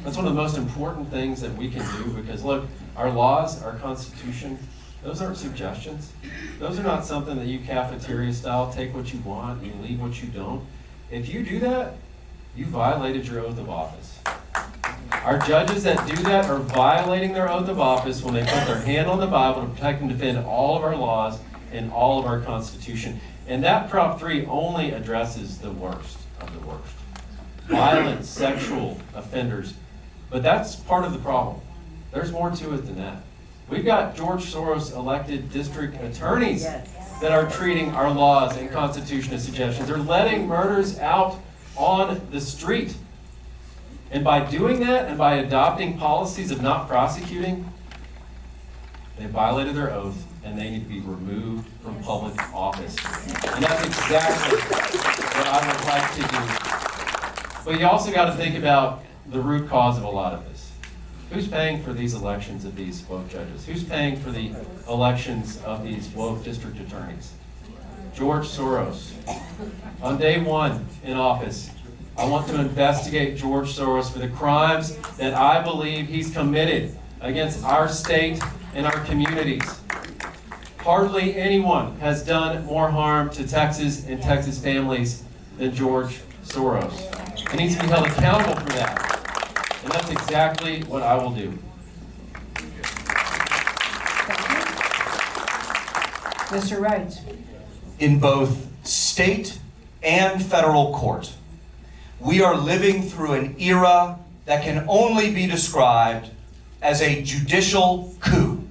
That's one of the most important things that we can do, because look, our laws, our Constitution, those aren't suggestions. Those are not something that you cafeteria style, take what you want, you leave what you don't. If you do that, you violated your oath of office. Our judges that do that are violating their oath of office when they put their hand on the Bible to protect and defend all of our laws and all of our Constitution. And that Prop 3 only addresses the worst of the worst. Violent sexual offenders. But that's part of the problem. There's more to it than that. We've got George Soros elected district attorneys that are treating our laws and Constitution as suggestions. They're letting murders out on the street. And by doing that and by adopting policies of not prosecuting, they violated their oath and they need to be removed from public office. And that's exactly what I would like to do. But you also got to think about the root cause of a lot of this. Who's paying for these elections of these woke judges? Who's paying for the elections of these woke district attorneys? George Soros. On day one in office, I want to investigate George Soros for the crimes that I believe he's committed against our state and our communities. Hardly anyone has done more harm to Texas and Texas families than George Soros. He needs to be held accountable for that. And that's exactly what I will do. Mr. Wright. In both state and federal court, we are living through an era that can only be described as a judicial coup.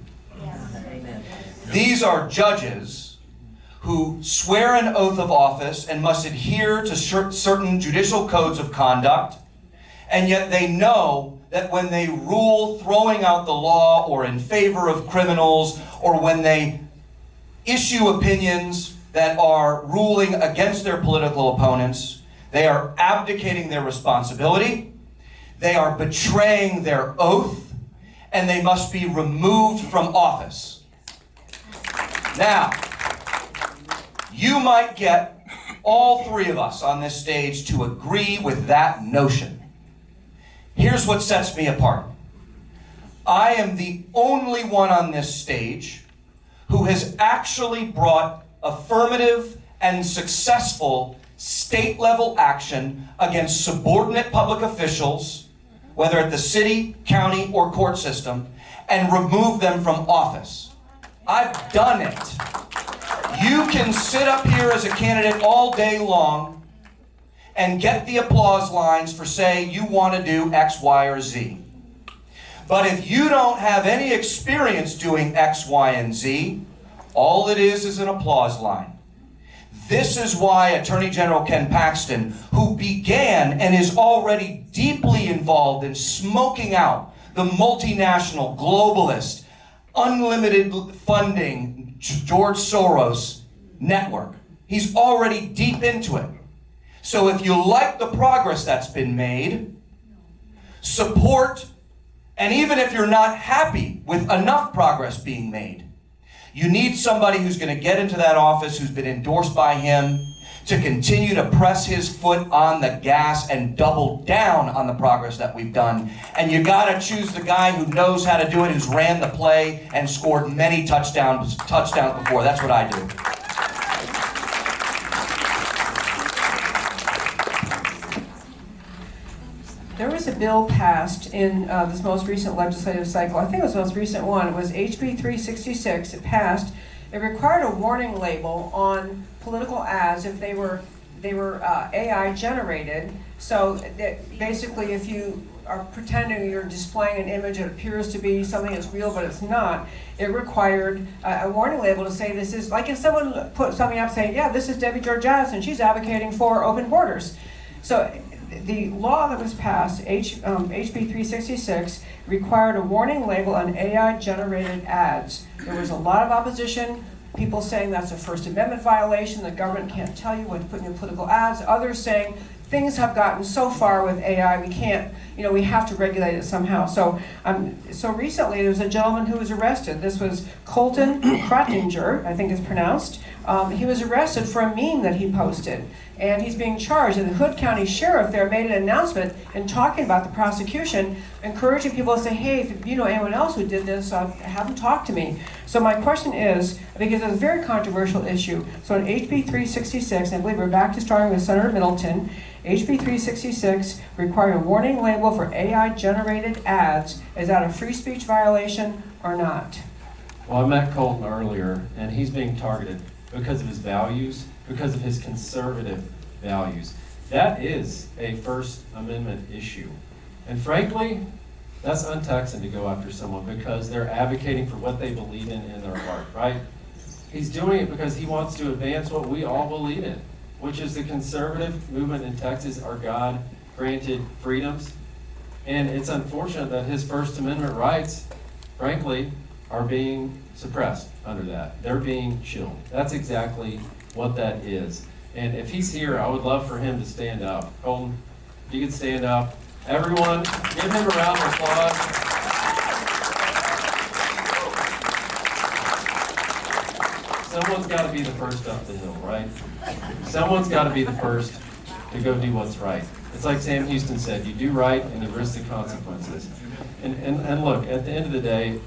These are judges who swear an oath of office and must adhere to certain judicial codes of conduct, and yet they know that when they rule throwing out the law or in favor of criminals, or when they issue opinions that are ruling against their political opponents, they are abdicating their responsibility, they are betraying their oath, and they must be removed from office. Now, you might get all three of us on this stage to agree with that notion. Here's what sets me apart. I am the only one on this stage who has actually brought affirmative and successful state-level action against subordinate public officials, whether at the city, county, or court system, and remove them from office. I've done it. You can sit up here as a candidate all day long and get the applause lines for saying you want to do X, Y, or Z. But if you don't have any experience doing X, Y, and Z, all it is an applause line. This is why Attorney General Ken Paxton, who began and is already deeply involved in smoking out the multinational, globalist, unlimited funding George Soros network. He's already deep into it. So if you like the progress that's been made, support, and even if you're not happy with enough progress being made, you need somebody who's going to get into that office, who's been endorsed by him, to continue to press his foot on the gas and double down on the progress that we've done. And you got to choose the guy who knows how to do it, who's ran the play and scored many touchdowns before. That's what I do. There was a bill passed in this most recent legislative cycle. I think it was the most recent one. It was HB 366. It passed. It required a warning label on political ads if they were AI generated. So that basically, if you are pretending you're displaying an image that appears to be something that's real but it's not, it required a warning label to say this is, like if someone put something up saying, yeah, this is Debbie Georgiadis and she's advocating for open borders. So the law that was passed, HB 366, required a warning label on AI-generated ads. There was a lot of opposition, people saying that's a First Amendment violation, the government can't tell you what to put in your political ads, others saying things have gotten so far with AI, we can't, we have to regulate it somehow. So recently there was a gentleman who was arrested. This was Colton Krottinger, I think it's pronounced. He was arrested for a meme that he posted, and he's being charged. And the Hood County Sheriff there made an announcement in talking about the prosecution, encouraging people to say, hey, if you know anyone else who did this, have them talk to me. So my question is, because it's a very controversial issue, so in HB 366, I believe we're back to starting with Senator Middleton, HB 366 required a warning label for AI-generated ads. Is that a free speech violation or not? Well, I met Colton earlier, and he's being targeted because of his values, because of his conservative values. That is a First Amendment issue. And frankly, that's un-Texan to go after someone because they're advocating for what they believe in their heart, right? He's doing it because he wants to advance what we all believe in, which is the conservative movement in Texas, our God-granted freedoms. And it's unfortunate that his First Amendment rights, frankly, are being suppressed under that. They're being chilled. That's exactly what that is. And if he's here, I would love for him to stand up. Colton, if you could stand up. Everyone, give him a round of applause. Someone's got to be the first up the hill, right? Someone's got to be the first to go do what's right. It's like Sam Houston said, you do right and you risk the consequences. And look, at the end of the day,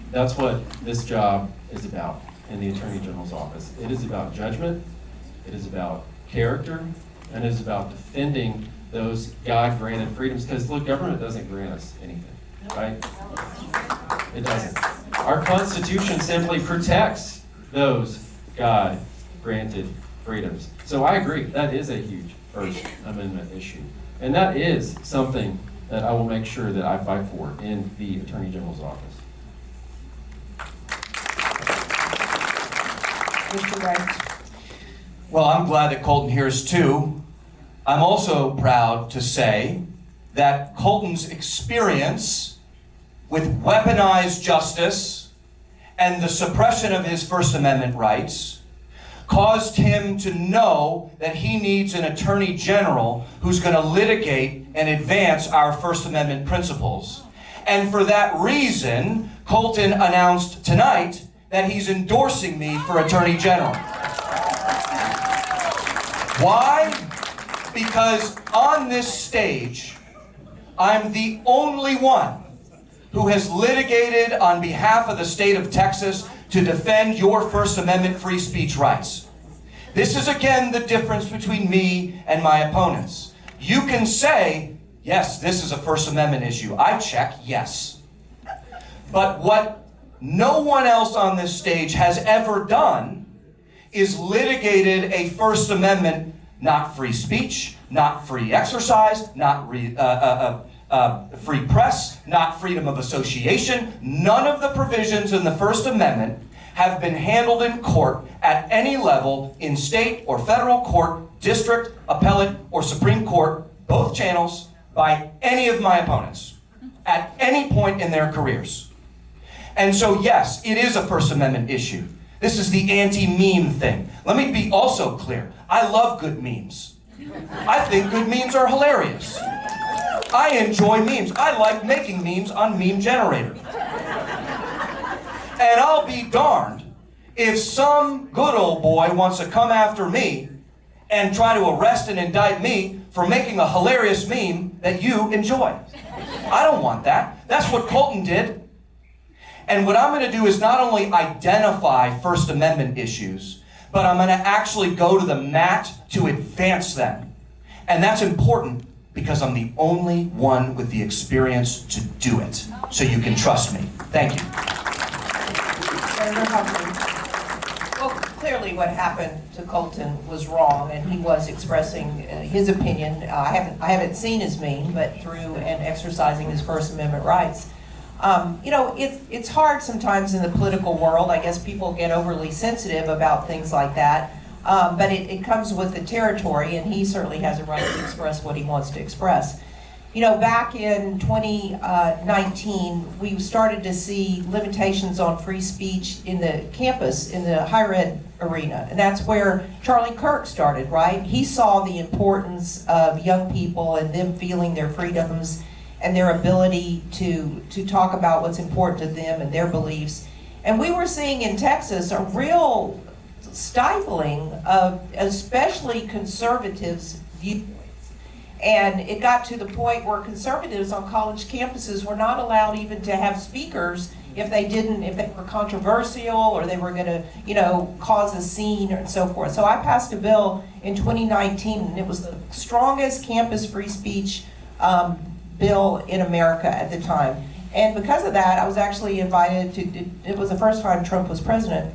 that's what this job is about in the Attorney General's office. It is about judgment, it is about character, and it is about defending those God-granted freedoms. Because look, government doesn't grant us anything, right? It doesn't. Our Constitution simply protects those God-granted freedoms. So I agree, that is a huge First Amendment issue. And that is something that I will make sure that I fight for in the Attorney General's office. Mr. Wright. Well, I'm glad that Colton here is too. I'm also proud to say that Colton's experience with weaponized justice and the suppression of his First Amendment rights caused him to know that he needs an Attorney General who's going to litigate and advance our First Amendment principles. And for that reason, Colton announced tonight that he's endorsing me for Attorney General. Why? Because on this stage, I'm the only one who has litigated on behalf of the state of Texas to defend your First Amendment free speech rights. This is again the difference between me and my opponents. You can say, yes, this is a First Amendment issue. I check, yes. But what no one else on this stage has ever done is litigated a First Amendment, not free speech, not free exercise, not free press, not freedom of association. None of the provisions in the First Amendment have been handled in court at any level in state or federal court, district, appellate, or Supreme Court, both channels, by any of my opponents at any point in their careers. And so, yes, it is a First Amendment issue. This is the anti-meme thing. Let me be also clear. I love good memes. I think good memes are hilarious. I enjoy memes. I like making memes on Meme Generator. And I'll be darned if some good old boy wants to come after me and try to arrest and indict me for making a hilarious meme that you enjoy. I don't want that. That's what Colton did. And what I'm going to do is not only identify First Amendment issues, but I'm going to actually go to the mat to advance them. And that's important because I'm the only one with the experience to do it. So you can trust me. Thank you. Senator Huffman. Well, clearly what happened to Colton was wrong, and he was expressing his opinion. I haven't seen his meme, but through and exercising his First Amendment rights. You know, it's hard sometimes in the political world. I guess people get overly sensitive about things like that. But it comes with the territory, and he certainly has a right to express what he wants to express. You know, back in 2019, we started to see limitations on free speech in the campus, in the higher ed arena. And that's where Charlie Kirk started, right? He saw the importance of young people and them feeling their freedoms and their ability to talk about what's important to them and their beliefs. And we were seeing in Texas a real stifling of especially conservatives' viewpoints. And it got to the point where conservatives on college campuses were not allowed even to have speakers if they were controversial or they were going to, you know, cause a scene and so forth. So I passed a bill in 2019, and it was the strongest campus free speech bill in America at the time. And because of that, I was actually invited to, it was the first time Trump was president,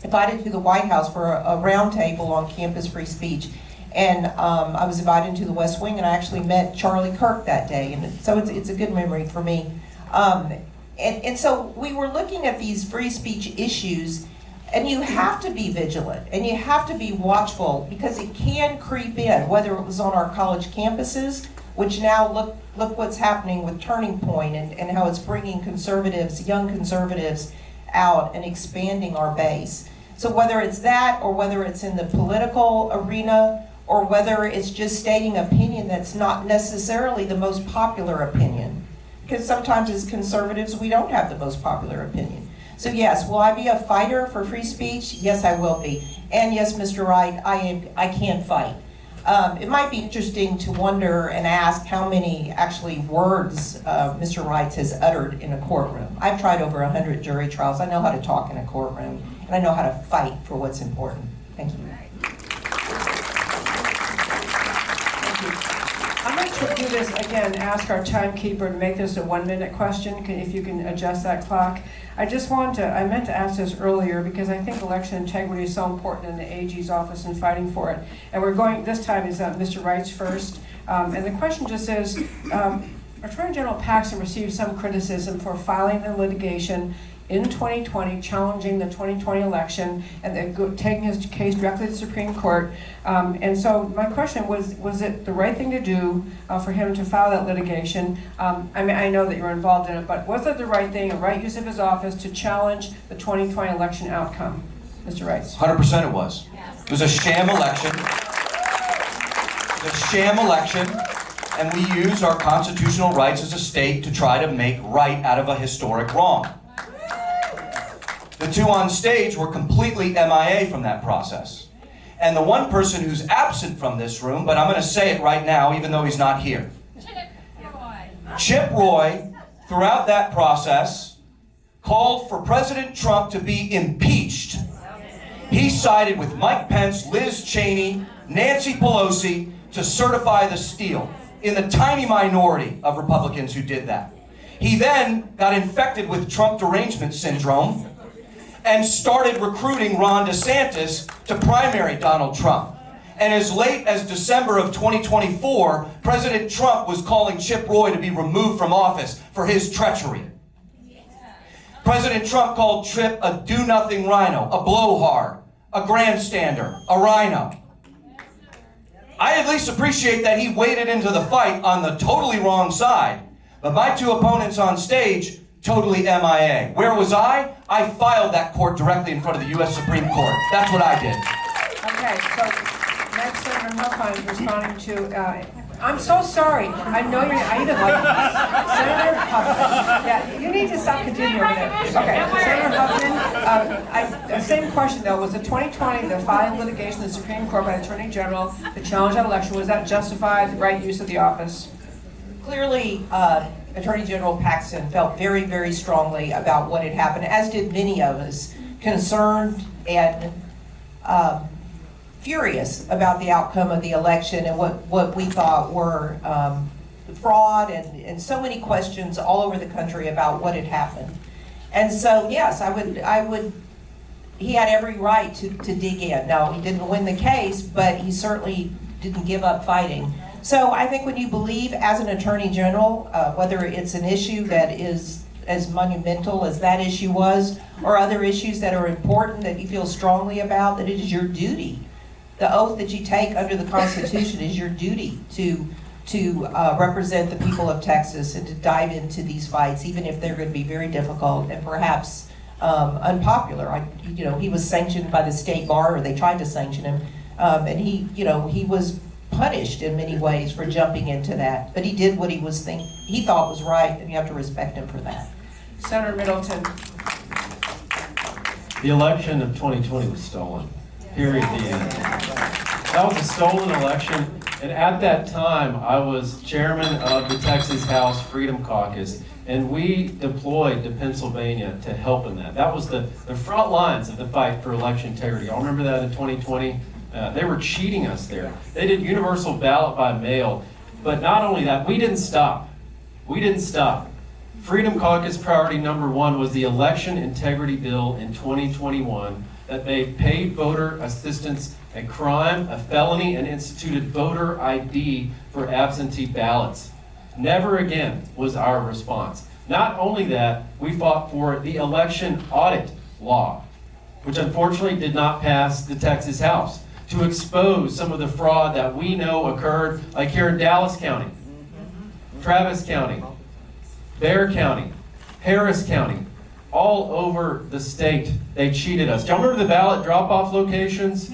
invited to the White House for a roundtable on campus free speech. And I was invited to the West Wing, and I actually met Charlie Kirk that day. And so it's a good memory for me. And so we were looking at these free speech issues, and you have to be vigilant, and you have to be watchful, because it can creep in, whether it was on our college campuses, which now look what's happening with Turning Point and how it's bringing conservatives, young conservatives, out and expanding our base. So whether it's that, or whether it's in the political arena, or whether it's just stating opinion that's not necessarily the most popular opinion. Because sometimes as conservatives, we don't have the most popular opinion. So yes, will I be a fighter for free speech? Yes, I will be. And yes, Mr. Wright, I can fight. It might be interesting to wonder and ask how many actually words Mr. Wright has uttered in a courtroom. I've tried over 100 jury trials. I know how to talk in a courtroom, and I know how to fight for what's important. Thank you. I'm going to do this again, ask our timekeeper to make this a 1-minute question, if you can adjust that clock. I meant to ask this earlier because I think election integrity is so important in the AG's office and fighting for it. And this time is Mr. Wright's first. And the question just is, Attorney General Paxton received some criticism for filing the litigation in 2020, challenging the 2020 election and then taking his case directly to the Supreme Court. And so my question was it the right thing to do for him to file that litigation? I mean, I know that you're involved in it, but was it the right thing, a right use of his office to challenge the 2020 election outcome? Mr. Rice. 100% it was. It was a sham election. It was a sham election, and we use our constitutional rights as a state to try to make right out of a historic wrong. The two on stage were completely MIA from that process. And the one person who's absent from this room, but I'm going to say it right now, even though he's not here. Chip Roy, throughout that process, called for President Trump to be impeached. He sided with Mike Pence, Liz Cheney, Nancy Pelosi to certify the steal, in the tiny minority of Republicans who did that. He then got infected with Trump derangement syndrome and started recruiting Ron DeSantis to primary Donald Trump. And as late as December of 2024, President Trump was calling Chip Roy to be removed from office for his treachery. President Trump called Chip a do-nothing rhino, a blowhard, a grandstander, a rhino. I at least appreciate that he waded into the fight on the totally wrong side, but my two opponents on stage, totally MIA. Where was I? I filed that court directly in front of the U.S. Supreme Court. That's what I did. Okay, so next Senator Huffine is responding to, I'm so sorry. I know I even like Senator Huffine. Yeah, you need to stop continuing over there. Okay, Senator Huffine, same question though. Was the 2020, the filing litigation in the Supreme Court by the Attorney General to challenge that election, was that justified, the right use of the office? Clearly, Attorney General Paxton felt very, very strongly about what had happened, as did many of us, concerned and furious about the outcome of the election and what we thought were fraud and so many questions all over the country about what had happened. And so, yes, I would he had every right to dig in. Now, he didn't win the case, but he certainly didn't give up fighting. So I think when you believe as an attorney general, whether it's an issue that is as monumental as that issue was, or other issues that are important that you feel strongly about, that it is your duty. The oath that you take under the Constitution is your duty to represent the people of Texas and to dive into these fights, even if they're going to be very difficult and perhaps unpopular. He was sanctioned by the state bar, or they tried to sanction him, and he was punished in many ways for jumping into that. But he did what he thought was right, and you have to respect him for that. Senator Middleton. The election of 2020 was stolen. Period. The end. That was a stolen election, and at that time, I was chairman of the Texas House Freedom Caucus, and we deployed to Pennsylvania to help in that. That was the front lines of the fight for election integrity. I'll remember that in 2020. They were cheating us there. They did universal ballot by mail, but not only that, we didn't stop. We didn't stop. Freedom Caucus priority number 1 was the election integrity bill in 2021 that made paid voter assistance a crime, a felony, and instituted voter ID for absentee ballots. Never again was our response. Not only that, we fought for the election audit law, which unfortunately did not pass the Texas House, to expose some of the fraud that we know occurred, like here in Dallas County, Travis County, Bexar County, Harris County, all over the state. They cheated us. Do y'all remember the ballot drop-off locations?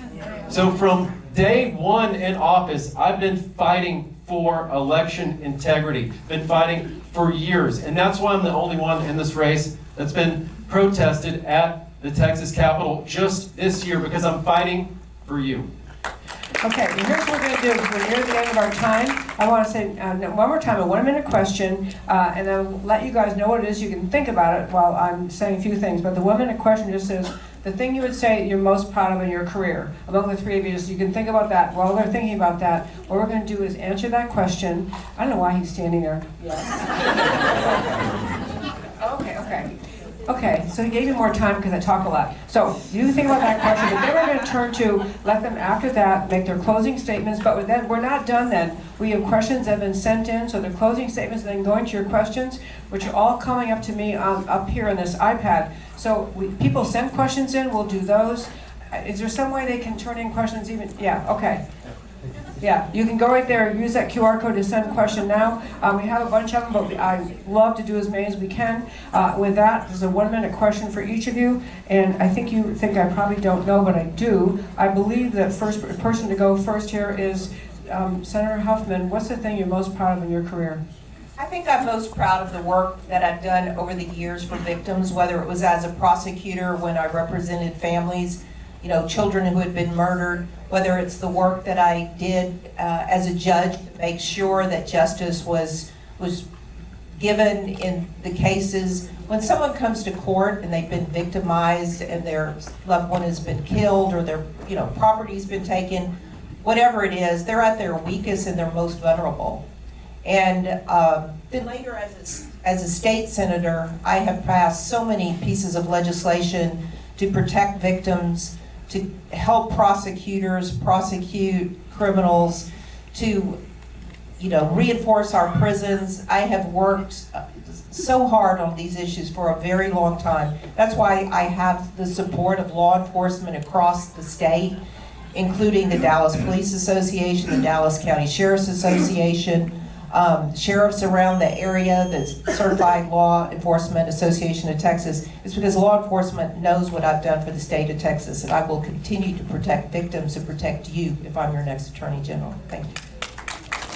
So from day 1 in office, I've been fighting for election integrity, been fighting for years. And that's why I'm the only one in this race that's been protested at the Texas Capitol just this year, because I'm fighting for you. Okay, well, here's what we're going to do. We're near the end of our time. I want to say one more time a 1-minute question, and then let you guys know what it is. You can think about it while I'm saying a few things. But the 1-minute question just says, the thing you would say you're most proud of in your career. Among the three of you, just you can think about that. While they're thinking about that, what we're going to do is answer that question. I don't know why he's standing there. Okay, so he gave you more time because I talk a lot. So you think about that question, but then we're going to turn to let them after that make their closing statements, but then we're not done then. We have questions that have been sent in, so the closing statements, then going to your questions, which are all coming up to me up here on this iPad. So people send questions in, we'll do those. Is there some way they can turn in questions even? Yeah, okay. Yeah, you can go right there, use that QR code to send a question now. We have a bunch of them, but I love to do as many as we can. With that, there's a 1-minute question for each of you, and I think you think I probably don't know, but I do. I believe that first person to go first here is Senator Huffman. What's the thing you're most proud of in your career? I think I'm most proud of the work that I've done over the years for victims, whether it was as a prosecutor when I represented families, children who had been murdered, whether it's the work that I did as a judge to make sure that justice was given in the cases. When someone comes to court and they've been victimized and their loved one has been killed or their property's been taken, whatever it is, they're at their weakest and their most vulnerable. And then later as a state senator, I have passed so many pieces of legislation to protect victims, to help prosecutors prosecute criminals, to reinforce our prisons. I have worked so hard on these issues for a very long time. That's why I have the support of law enforcement across the state, including the Dallas Police Association, the Dallas County Sheriff's Association, sheriffs around the area, the Certified Law Enforcement Association of Texas. It's because law enforcement knows what I've done for the state of Texas, and I will continue to protect victims and protect you if I'm your next Attorney General. Thank you.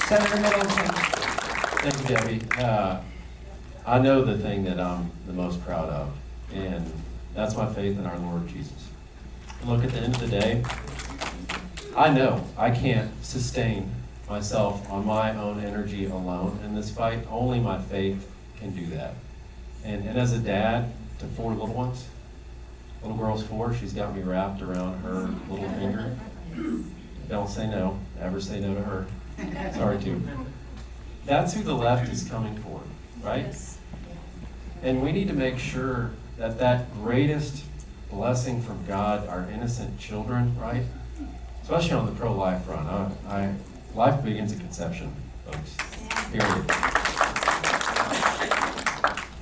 Senator Middleton. Thank you, Debbie. I know the thing that I'm the most proud of, and that's my faith in our Lord Jesus. Look, at the end of the day, I know I can't sustain myself on my own energy alone in this fight. Only my faith can do that. And as a dad to 4 little ones, little girl's 4, she's got me wrapped around her little finger. Don't say no, ever say no to her. Sorry, too. That's who the left is coming for, right? And we need to make sure that that greatest blessing from God, our innocent children, right? Especially on the pro-life front. Life begins at conception, folks. Period.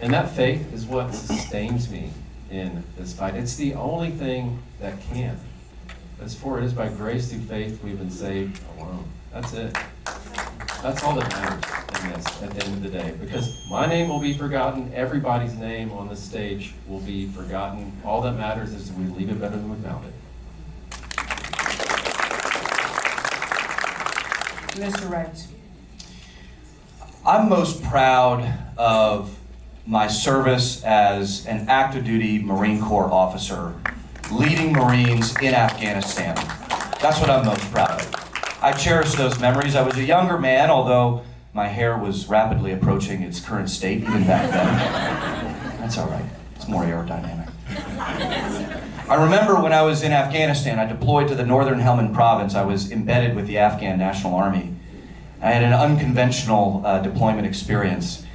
And that faith is what sustains me in this fight. It's the only thing that can. For it is by grace through faith we've been saved alone. That's it. That's all that matters in this at the end of the day. Because my name will be forgotten, everybody's name on the stage will be forgotten. All that matters is we leave it better than we found it. Mr. Wright. I'm most proud of my service as an active duty Marine Corps officer leading Marines in Afghanistan. That's what I'm most proud of. I cherish those memories. I was a younger man, although my hair was rapidly approaching its current state even back then. That's all right. It's more aerodynamic. I remember when I was in Afghanistan, I deployed to the northern Helmand province. I was embedded with the Afghan National Army. I had an unconventional deployment experience.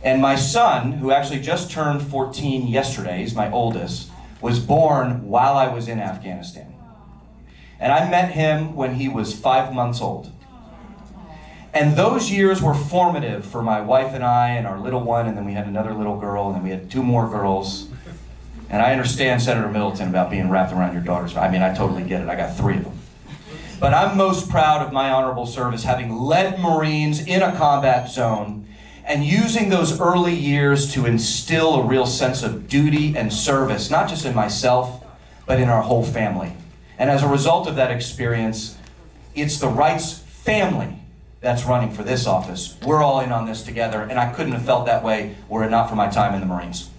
And my son, who actually just turned 14 yesterday, he's my oldest, was born while I was in Afghanistan. And I met him when he was 5 months old. And those years were formative for my wife and I and our little one, and then we had another little girl, and then we had 2 more girls. And I understand, Senator Middleton, about being wrapped around your daughters. I mean, I totally get it. I got 3 of them. But I'm most proud of my honorable service, having led Marines in a combat zone and using those early years to instill a real sense of duty and service, not just in myself, but in our whole family. And as a result of that experience, it's the Wrights family that's running for this office. We're all in on this together, and I couldn't have felt that way were it not for my time in the Marines.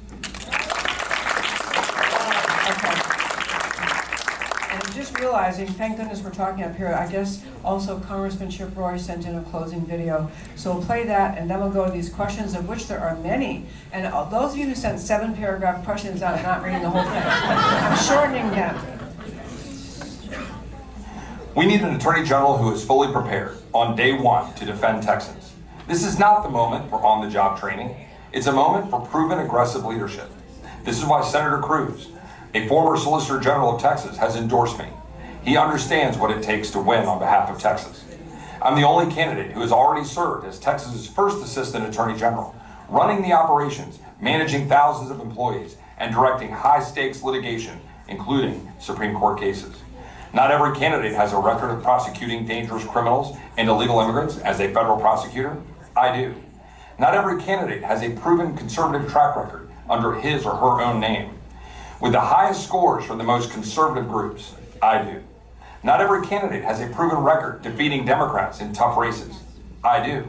Just realizing, thank goodness we're talking up here, I guess also Congressman Chip Roy sent in a closing video. So we'll play that and then we'll go to these questions, of which there are many. And those of you who sent 7-paragraph questions out, I'm not reading the whole thing. I'm shortening them. We need an Attorney General who is fully prepared on day one to defend Texans. This is not the moment for on-the-job training. It's a moment for proven aggressive leadership. This is why Senator Cruz, a former Solicitor General of Texas, has endorsed me. He understands what it takes to win on behalf of Texas. I'm the only candidate who has already served as Texas's first Assistant Attorney General, running the operations, managing thousands of employees, and directing high-stakes litigation, including Supreme Court cases. Not every candidate has a record of prosecuting dangerous criminals and illegal immigrants as a federal prosecutor. I do. Not every candidate has a proven conservative track record under his or her own name, with the highest scores from the most conservative groups. I do. Not every candidate has a proven record defeating Democrats in tough races. I do.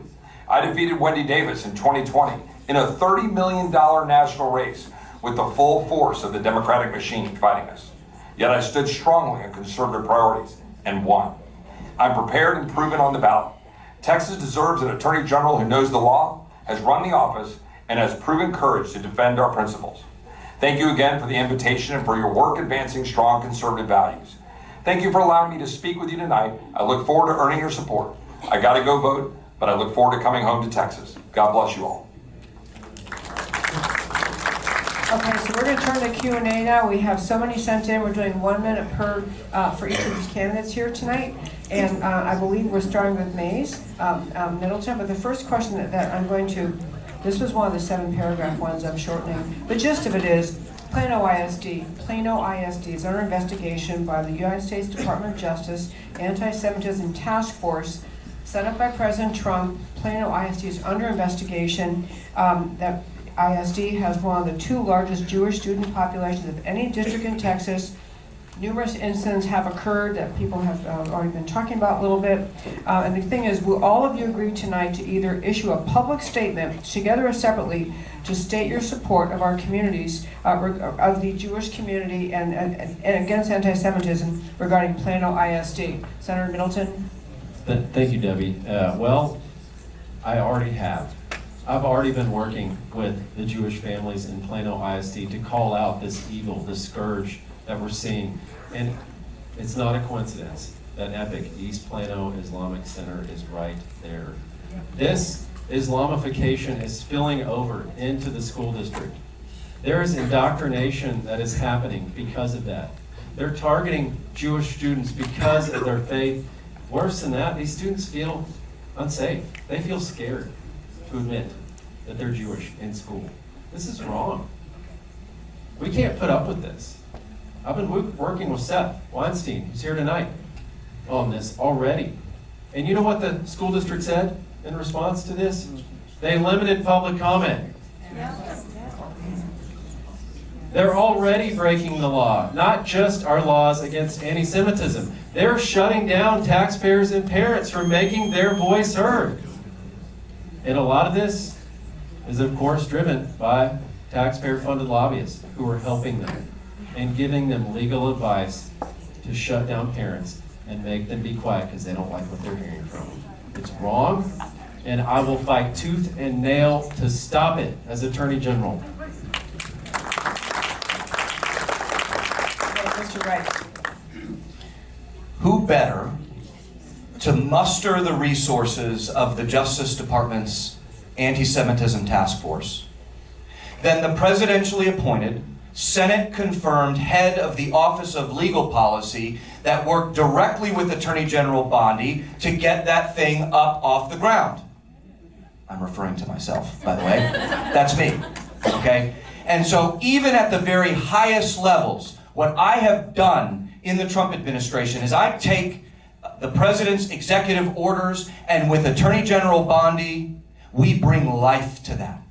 I defeated Wendy Davis in 2020 in a $30 million national race with the full force of the Democratic machine fighting us. Yet I stood strongly on conservative priorities and won. I'm prepared and proven on the ballot. Texas deserves an Attorney General who knows the law, has run the office, and has proven courage to defend our principles. Thank you again for the invitation and for your work advancing strong conservative values. Thank you for allowing me to speak with you tonight. I look forward to earning your support. I gotta go vote, but I look forward to coming home to Texas. God bless you all. Okay, so we're going to turn to Q&A now. We have so many sent in. We're doing 1 minute per for each of these candidates here tonight. And I believe we're starting with Mays, Middleton. But the first question that I'm going to, this was one of the 7-paragraph ones I'm shortening. The gist of it is, Plano ISD is under investigation by the United States Department of Justice Anti-Semitism Task Force set up by President Trump. Plano ISD is under investigation. That ISD has one of the 2 largest Jewish student populations of any district in Texas. Numerous incidents have occurred that people have already been talking about a little bit. And the thing is, will all of you agree tonight to either issue a public statement, together or separately, to state your support of our communities, of the Jewish community and against anti-Semitism regarding Plano ISD? Senator Middleton? Thank you, Debbie. Well, I already have. I've already been working with the Jewish families in Plano ISD to call out this evil, this scourge that we're seeing. And it's not a coincidence that EPIC, East Plano Islamic Center, is right there. This Islamification is spilling over into the school district. There is indoctrination that is happening because of that. They're targeting Jewish students because of their faith. Worse than that, these students feel unsafe. They feel scared to admit that they're Jewish in school. This is wrong. We can't put up with this. I've been working with Seth Weinstein, who's here tonight, on this already. And you know what the school district said in response to this? They limited public comment. They're already breaking the law, not just our laws against anti-Semitism. They're shutting down taxpayers and parents from making their voice heard. And a lot of this is, of course, driven by taxpayer-funded lobbyists who are helping them and giving them legal advice to shut down parents and make them be quiet because they don't like what they're hearing from them. It's wrong, and I will fight tooth and nail to stop it as Attorney General. Mr. Rice. Who better to muster the resources of the Justice Department's Anti-Semitism Task Force than the presidentially appointed, Senate-confirmed head of the Office of Legal Policy that worked directly with Attorney General Bondi to get that thing up off the ground? I'm referring to myself, by the way. That's me, okay? And so even at the very highest levels, what I have done in the Trump administration is I take the president's executive orders, and with Attorney General Bondi, we bring life to that.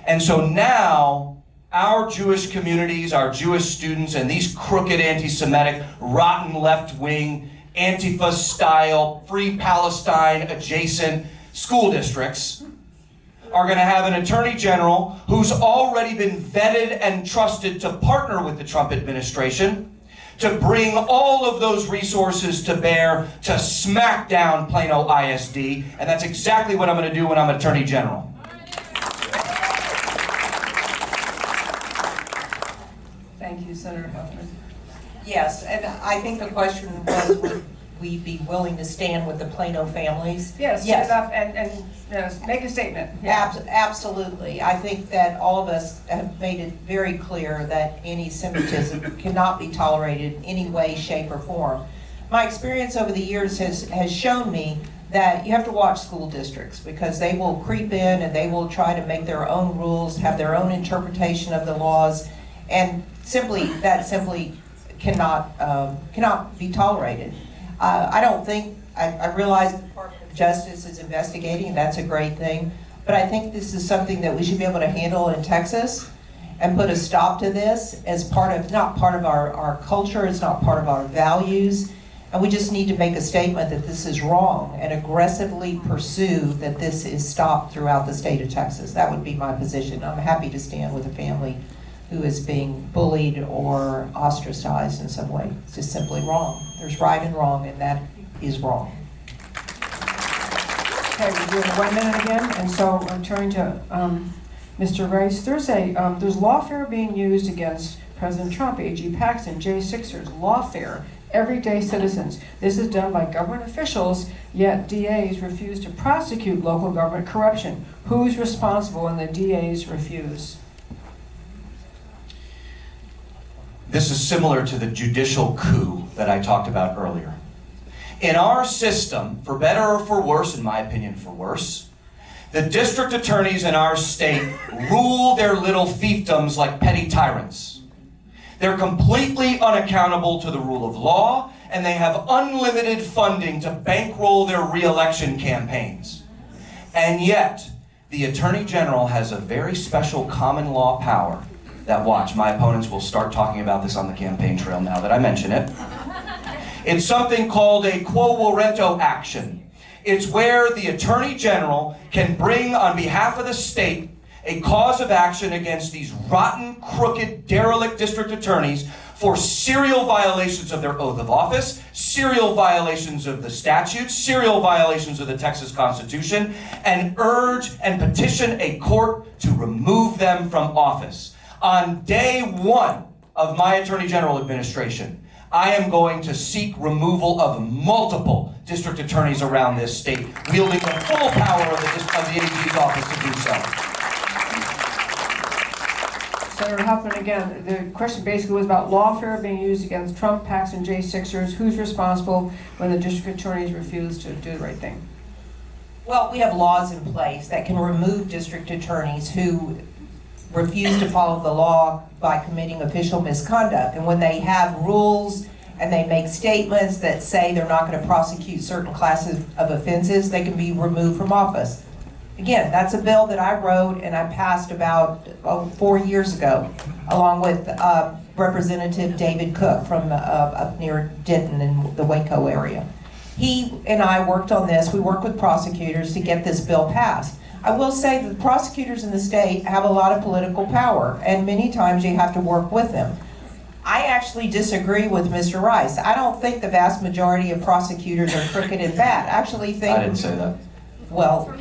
And so now, our Jewish communities, our Jewish students, and these crooked anti-Semitic, rotten left-wing, Antifa-style, Free Palestine adjacent school districts are going to have an attorney general who's already been vetted and trusted to partner with the Trump administration to bring all of those resources to bear to smack down Plano ISD, and that's exactly what I'm going to do when I'm attorney general. Thank you, Senator Huffman. Yes, and I think the question was, would we be willing to stand with the Plano families? Yes, Yes. stand up and make a statement. Yeah. Absolutely. I think that all of us have made it very clear that anti-Semitism cannot be tolerated in any way, shape, or form. My experience over the years has shown me that you have to watch school districts because they will creep in and they will try to make their own rules, have their own interpretation of the laws, and that simply cannot be tolerated. I realize the Department of Justice is investigating, and that's a great thing, but I think this is something that we should be able to handle in Texas and put a stop to this as not part of our culture, it's not part of our values, and we just need to make a statement that this is wrong and aggressively pursue that this is stopped throughout the state of Texas. That would be my position. I'm happy to stand with a family who is being bullied or ostracized in some way. It's just simply wrong. There's right and wrong, and that is wrong. Okay, we're doing 1 minute again, and so I'm turning to Mr. Rice. There's lawfare being used against President Trump, AG Paxton, J6ers, lawfare, everyday citizens. This is done by government officials, yet DAs refuse to prosecute local government corruption. Who's responsible when the DAs refuse? This is similar to the judicial coup that I talked about earlier. In our system, for better or for worse, in my opinion for worse, the district attorneys in our state rule their little fiefdoms like petty tyrants. They're completely unaccountable to the rule of law, and they have unlimited funding to bankroll their re-election campaigns. And yet, the Attorney General has a very special common law power that, watch, my opponents will start talking about this on the campaign trail now that I mention it. It's something called a quo warranto action. It's where the Attorney General can bring on behalf of the state a cause of action against these rotten, crooked, derelict district attorneys for serial violations of their oath of office, serial violations of the statutes, serial violations of the Texas Constitution, and urge and petition a court to remove them from office. On day one of my Attorney General administration, I am going to seek removal of multiple district attorneys around this state, wielding the full power of the AG's office to do so. Senator Huffman, again, the question basically was about lawfare being used against Trump, PACs, and J6ers. Who's responsible when the district attorneys refuse to do the right thing? Well, we have laws in place that can remove district attorneys who refuse to follow the law by committing official misconduct. And when they have rules and they make statements that say they're not going to prosecute certain classes of offenses, they can be removed from office. Again, that's a bill that I wrote and I passed about 4 years ago, along with Representative David Cook from up near Denton in the Waco area. He and I worked on this. We worked with prosecutors to get this bill passed. I will say that the prosecutors in the state have a lot of political power, and many times you have to work with them. I actually disagree with Mr. Rice. I don't think the vast majority of prosecutors are crooked and bad. I actually think... I didn't say that. Well...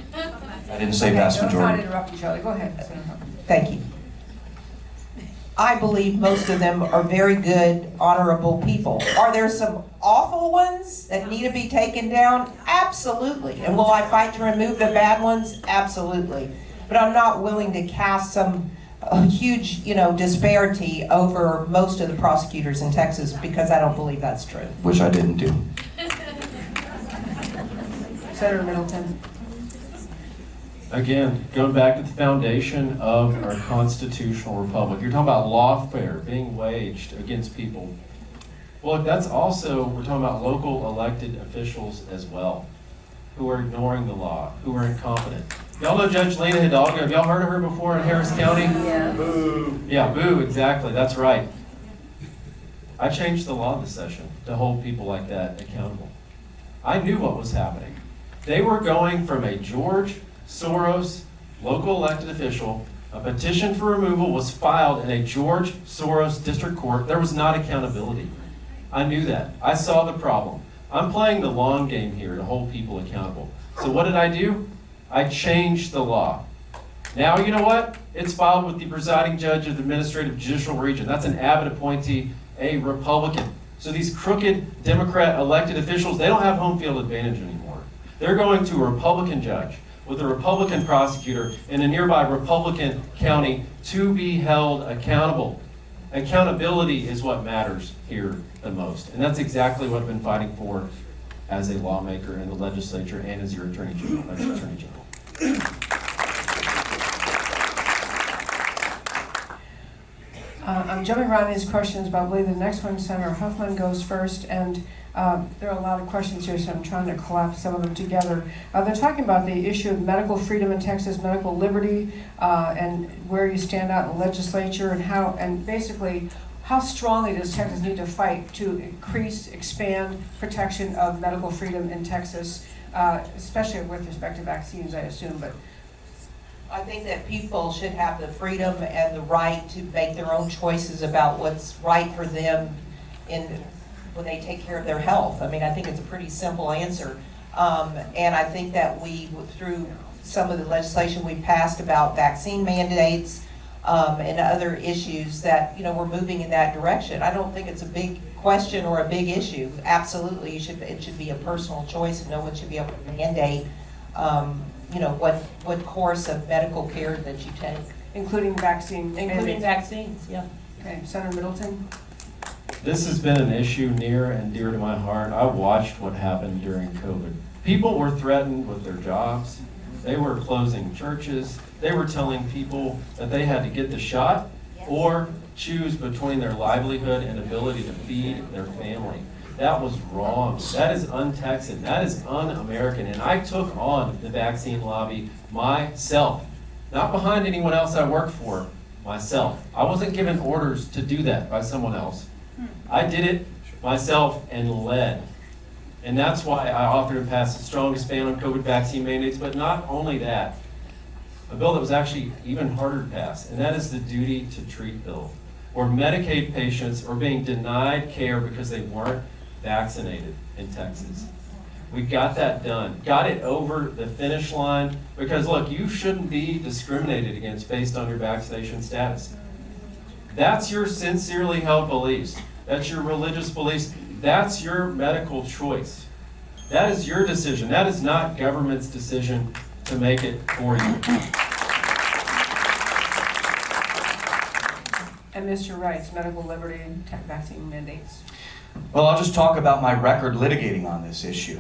I didn't say Okay, vast let's majority. not interrupt each other. Go ahead, Senator Huffman. Thank you. I believe most of them are very good, honorable people. Are there some awful ones that need to be taken down? Absolutely. And will I fight to remove the bad ones? Absolutely. But I'm not willing to cast some huge, disparity over most of the prosecutors in Texas because I don't believe that's true. Which I didn't do. Senator Middleton. Again, going back to the foundation of our constitutional republic, you're talking about lawfare being waged against people. Well, that's also, we're talking about local elected officials as well, who are ignoring the law, who are incompetent. Y'all know Judge Lena Hidalgo? Have y'all heard of her before in Harris County? Yeah. Boo. Yeah, boo, exactly, that's right. I changed the law this session to hold people like that accountable. I knew what was happening. They were going from a George Soros local elected official. A petition for removal was filed in a George Soros district court. There was not accountability. I knew that. I saw the problem. I'm playing the long game here to hold people accountable. So what did I do? I changed the law. Now, you know what? It's filed with the presiding judge of the administrative judicial region. That's an Abbott appointee, a Republican. So these crooked Democrat elected officials, they don't have home field advantage anymore. They're going to a Republican judge with a Republican prosecutor in a nearby Republican county to be held accountable. Accountability is what matters here the most. And that's exactly what I've been fighting for as a lawmaker in the legislature and as your Attorney General. I'm jumping around these questions, but I believe the next one, Senator Huffman goes first, and there are a lot of questions here, so I'm trying to collapse some of them together. They're talking about the issue of medical freedom in Texas, medical liberty, and where you stand out in the legislature, and basically how strongly does Texas need to fight to increase, expand protection of medical freedom in Texas, especially with respect to vaccines, I assume, but. I think that people should have the freedom and the right to make their own choices about what's right for them when they take care of their health. I mean, I think it's a pretty simple answer. And I think that through some of the legislation we passed about vaccine mandates and other issues that, we're moving in that direction. I don't think it's a big question or a big issue. Absolutely, it should be a personal choice and no one should be able to mandate what course of medical care that you take. Including vaccines. Including vaccines, yeah. Okay, Senator Middleton. This has been an issue near and dear to my heart. I watched what happened during COVID. People were threatened with their jobs. They were closing churches. They were telling people that they had to get the shot or choose between their livelihood and ability to feed their family. That was wrong. That is un-Texan. That is un-American. And I took on the vaccine lobby myself. Not behind anyone else I worked for, myself. I wasn't given orders to do that by someone else. I did it myself and led. And that's why I authored and passed the strongest ban on COVID vaccine mandates, but not only that, a bill that was actually even harder to pass, and that is the duty to treat bill, where Medicaid patients are being denied care because they weren't vaccinated in Texas. We got that done, got it over the finish line, because look, you shouldn't be discriminated against based on your vaccination status. That's your sincerely held beliefs. That's your religious beliefs. That's your medical choice. That is your decision. That is not government's decision to make it for you. And Mr. Wright's medical liberty vaccine mandates. Well, I'll just talk about my record litigating on this issue.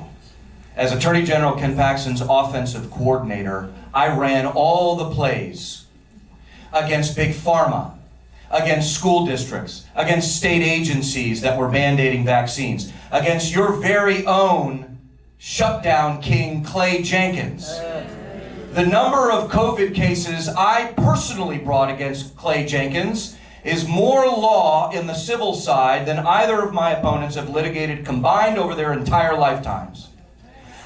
As Attorney General Ken Paxton's offensive coordinator, I ran all the plays against Big Pharma, against school districts, against state agencies that were mandating vaccines, against your very own shutdown king, Clay Jenkins. The number of COVID cases I personally brought against Clay Jenkins is more law in the civil side than either of my opponents have litigated combined over their entire lifetimes.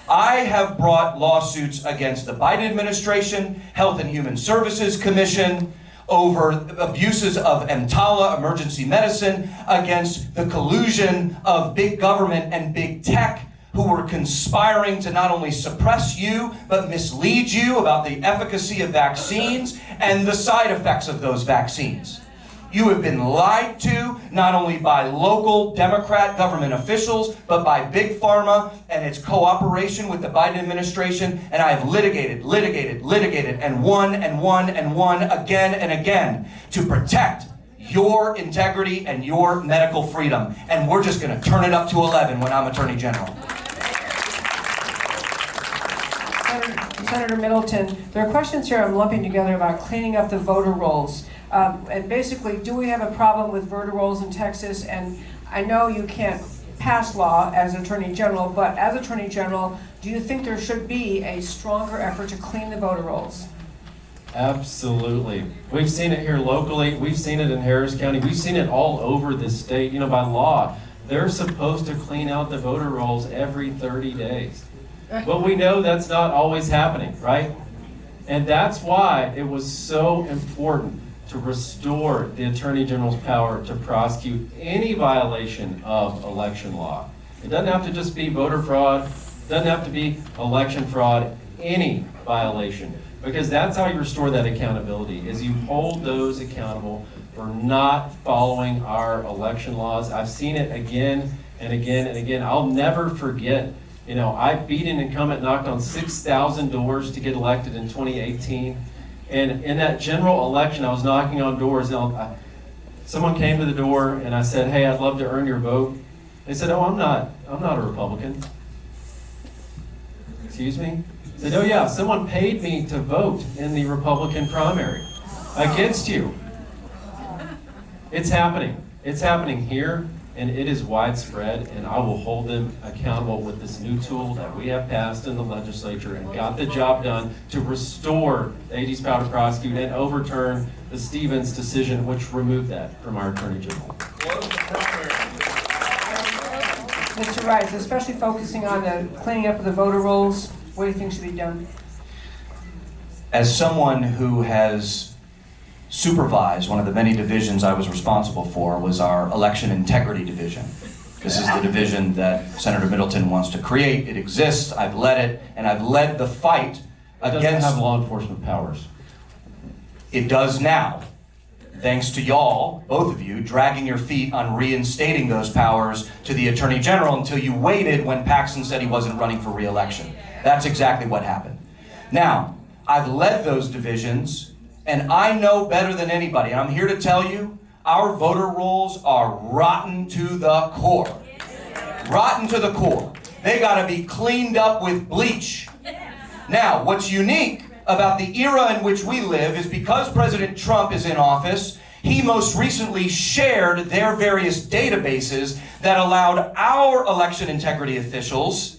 I have brought lawsuits against the Biden administration, Health and Human Services Commission, over abuses of EMTALA, emergency medicine, against the collusion of big government and big tech who were conspiring to not only suppress you, but mislead you about the efficacy of vaccines and the side effects of those vaccines. You have been lied to, not only by local Democrat government officials, but by Big Pharma and its cooperation with the Biden administration. And I have litigated, and won again and again to protect your integrity and your medical freedom. And we're just going to turn it up to 11 when I'm Attorney General. Senator Middleton, there are questions here I'm lumping together about cleaning up the voter rolls. And basically, do we have a problem with voter rolls in Texas? And I know you can't pass law as Attorney General, but as Attorney General, do you think there should be a stronger effort to clean the voter rolls? Absolutely. We've seen it here locally. We've seen it in Harris County. We've seen it all over the state. You know, by law, they're supposed to clean out the voter rolls every 30 days. But we know that's not always happening, right? And that's why it was so important to restore the Attorney General's power to prosecute any violation of election law. It doesn't have to just be voter fraud, it doesn't have to be election fraud, any violation. Because that's how you restore that accountability, is you hold those accountable for not following our election laws. I've seen it again and again and again. I'll never forget, you know, I beat an incumbent, knocked on 6,000 doors to get elected in 2018. And in that general election, I was knocking on doors. And someone came to the door, and I said, "Hey, I'd love to earn your vote." They said, "Oh, I'm not a Republican." Excuse me? I said, "Oh yeah, someone paid me to vote in the Republican primary against you." It's happening. It's happening here, and it is widespread, and I will hold them accountable with this new tool that we have passed in the legislature and got the job done to restore the AG's power to prosecute and overturn the Stevens decision, which removed that from our Attorney General. Mr. Wright, especially focusing on the cleaning up of the voter rolls, what do you think should be done? As someone who has supervised one of the many divisions I was responsible for was our election integrity division. This is the division that Senator Middleton wants to create. It exists, I've led it, and I've led the fight It doesn't have law enforcement powers. It does now, thanks to y'all, both of you, dragging your feet on reinstating those powers to the Attorney General until you waited when Paxton said he wasn't running for re-election. That's exactly what happened. Now, I've led those divisions, and I know better than anybody, and I'm here to tell you, our voter rolls are rotten to the core. Rotten to the core. They gotta be cleaned up with bleach. Now, what's unique about the era in which we live is because President Trump is in office, he most recently shared their various databases that allowed our election integrity officials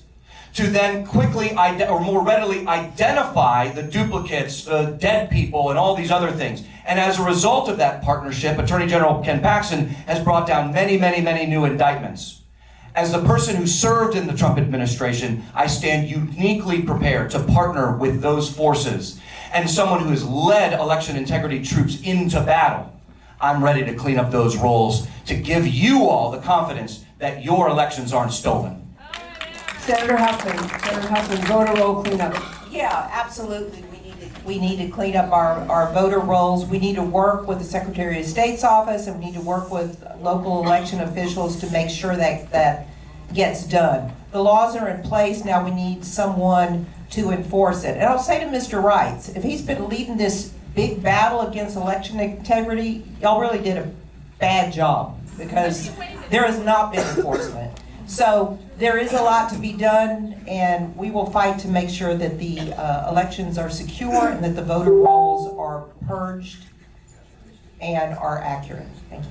to then quickly or more readily identify the duplicates, the dead people, and all these other things. And as a result of that partnership, Attorney General Ken Paxton has brought down many, many, many new indictments. As the person who served in the Trump administration, I stand uniquely prepared to partner with those forces. And someone who has led election integrity troops into battle, I'm ready to clean up those rolls to give you all the confidence that your elections aren't stolen. Senator Huffman, voter roll cleanup. Yeah, absolutely. We need to clean up our voter rolls. We need to work with the Secretary of State's office, and we need to work with local election officials to make sure that that gets done. The laws are in place. Now we need someone to enforce it. And I'll say to Mr. Wright, if he's been leading this big battle against election integrity, y'all really did a bad job because there has not been enforcement. So there is a lot to be done, and we will fight to make sure that the elections are secure and that the voter rolls are purged and are accurate. Thank you.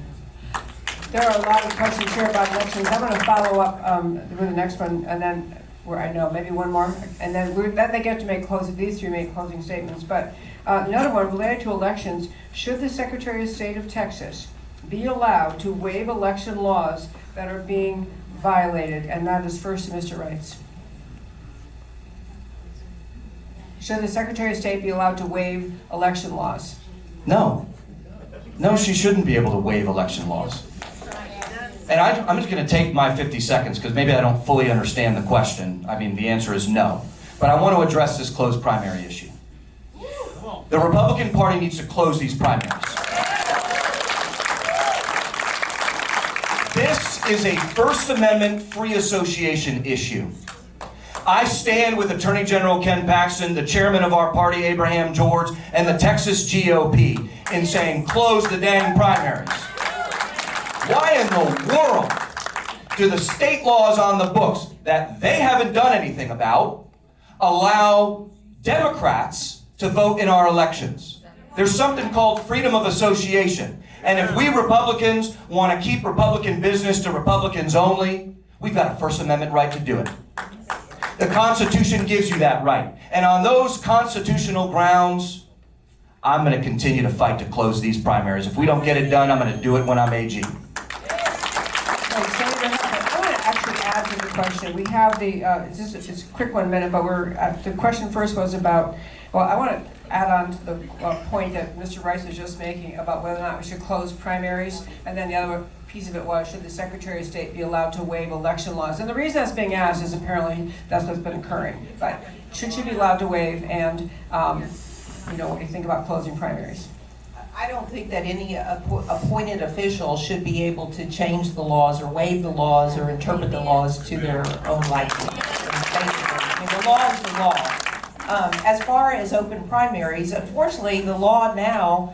There are a lot of questions here about elections. I'm going to follow up with the next one, and then, where I know, maybe one more, and then they get to make these three make closing statements. But another one related to elections: should the Secretary of State of Texas be allowed to waive election laws that are being violated? And that is first to Mr. Rice. Should the Secretary of State be allowed to waive election laws? No. No, she shouldn't be able to waive election laws. And I'm just going to take my 50 seconds because maybe I don't fully understand the question. I mean, the answer is no. But I want to address this closed primary issue. The Republican Party needs to close these primaries. This is a First Amendment free association issue. I stand with Attorney General Ken Paxton, the chairman of our party, Abraham George, and the Texas GOP in saying close the dang primaries. Why in the world do the state laws on the books that they haven't done anything about allow Democrats to vote in our elections? There's something called freedom of association. And if we Republicans want to keep Republican business to Republicans only, we've got a First Amendment right to do it. The Constitution gives you that right. And on those constitutional grounds, I'm going to continue to fight to close these primaries. If we don't get it done, I'm going to do it when I'm AG. I want to actually add to the question. We have it's a quick 1 minute, but the question first was about, well, I want to add on to the point that Mr. Rice was just making about whether or not we should close primaries, and then the other piece of it was, should the Secretary of State be allowed to waive election laws? And the reason that's being asked is apparently that's what's been occurring. But should she be allowed to waive, and what do you think about closing primaries? I don't think that any appointed official should be able to change the laws or waive the laws or interpret the laws to their own liking. I mean, the law is the law. As far as open primaries, unfortunately, the law now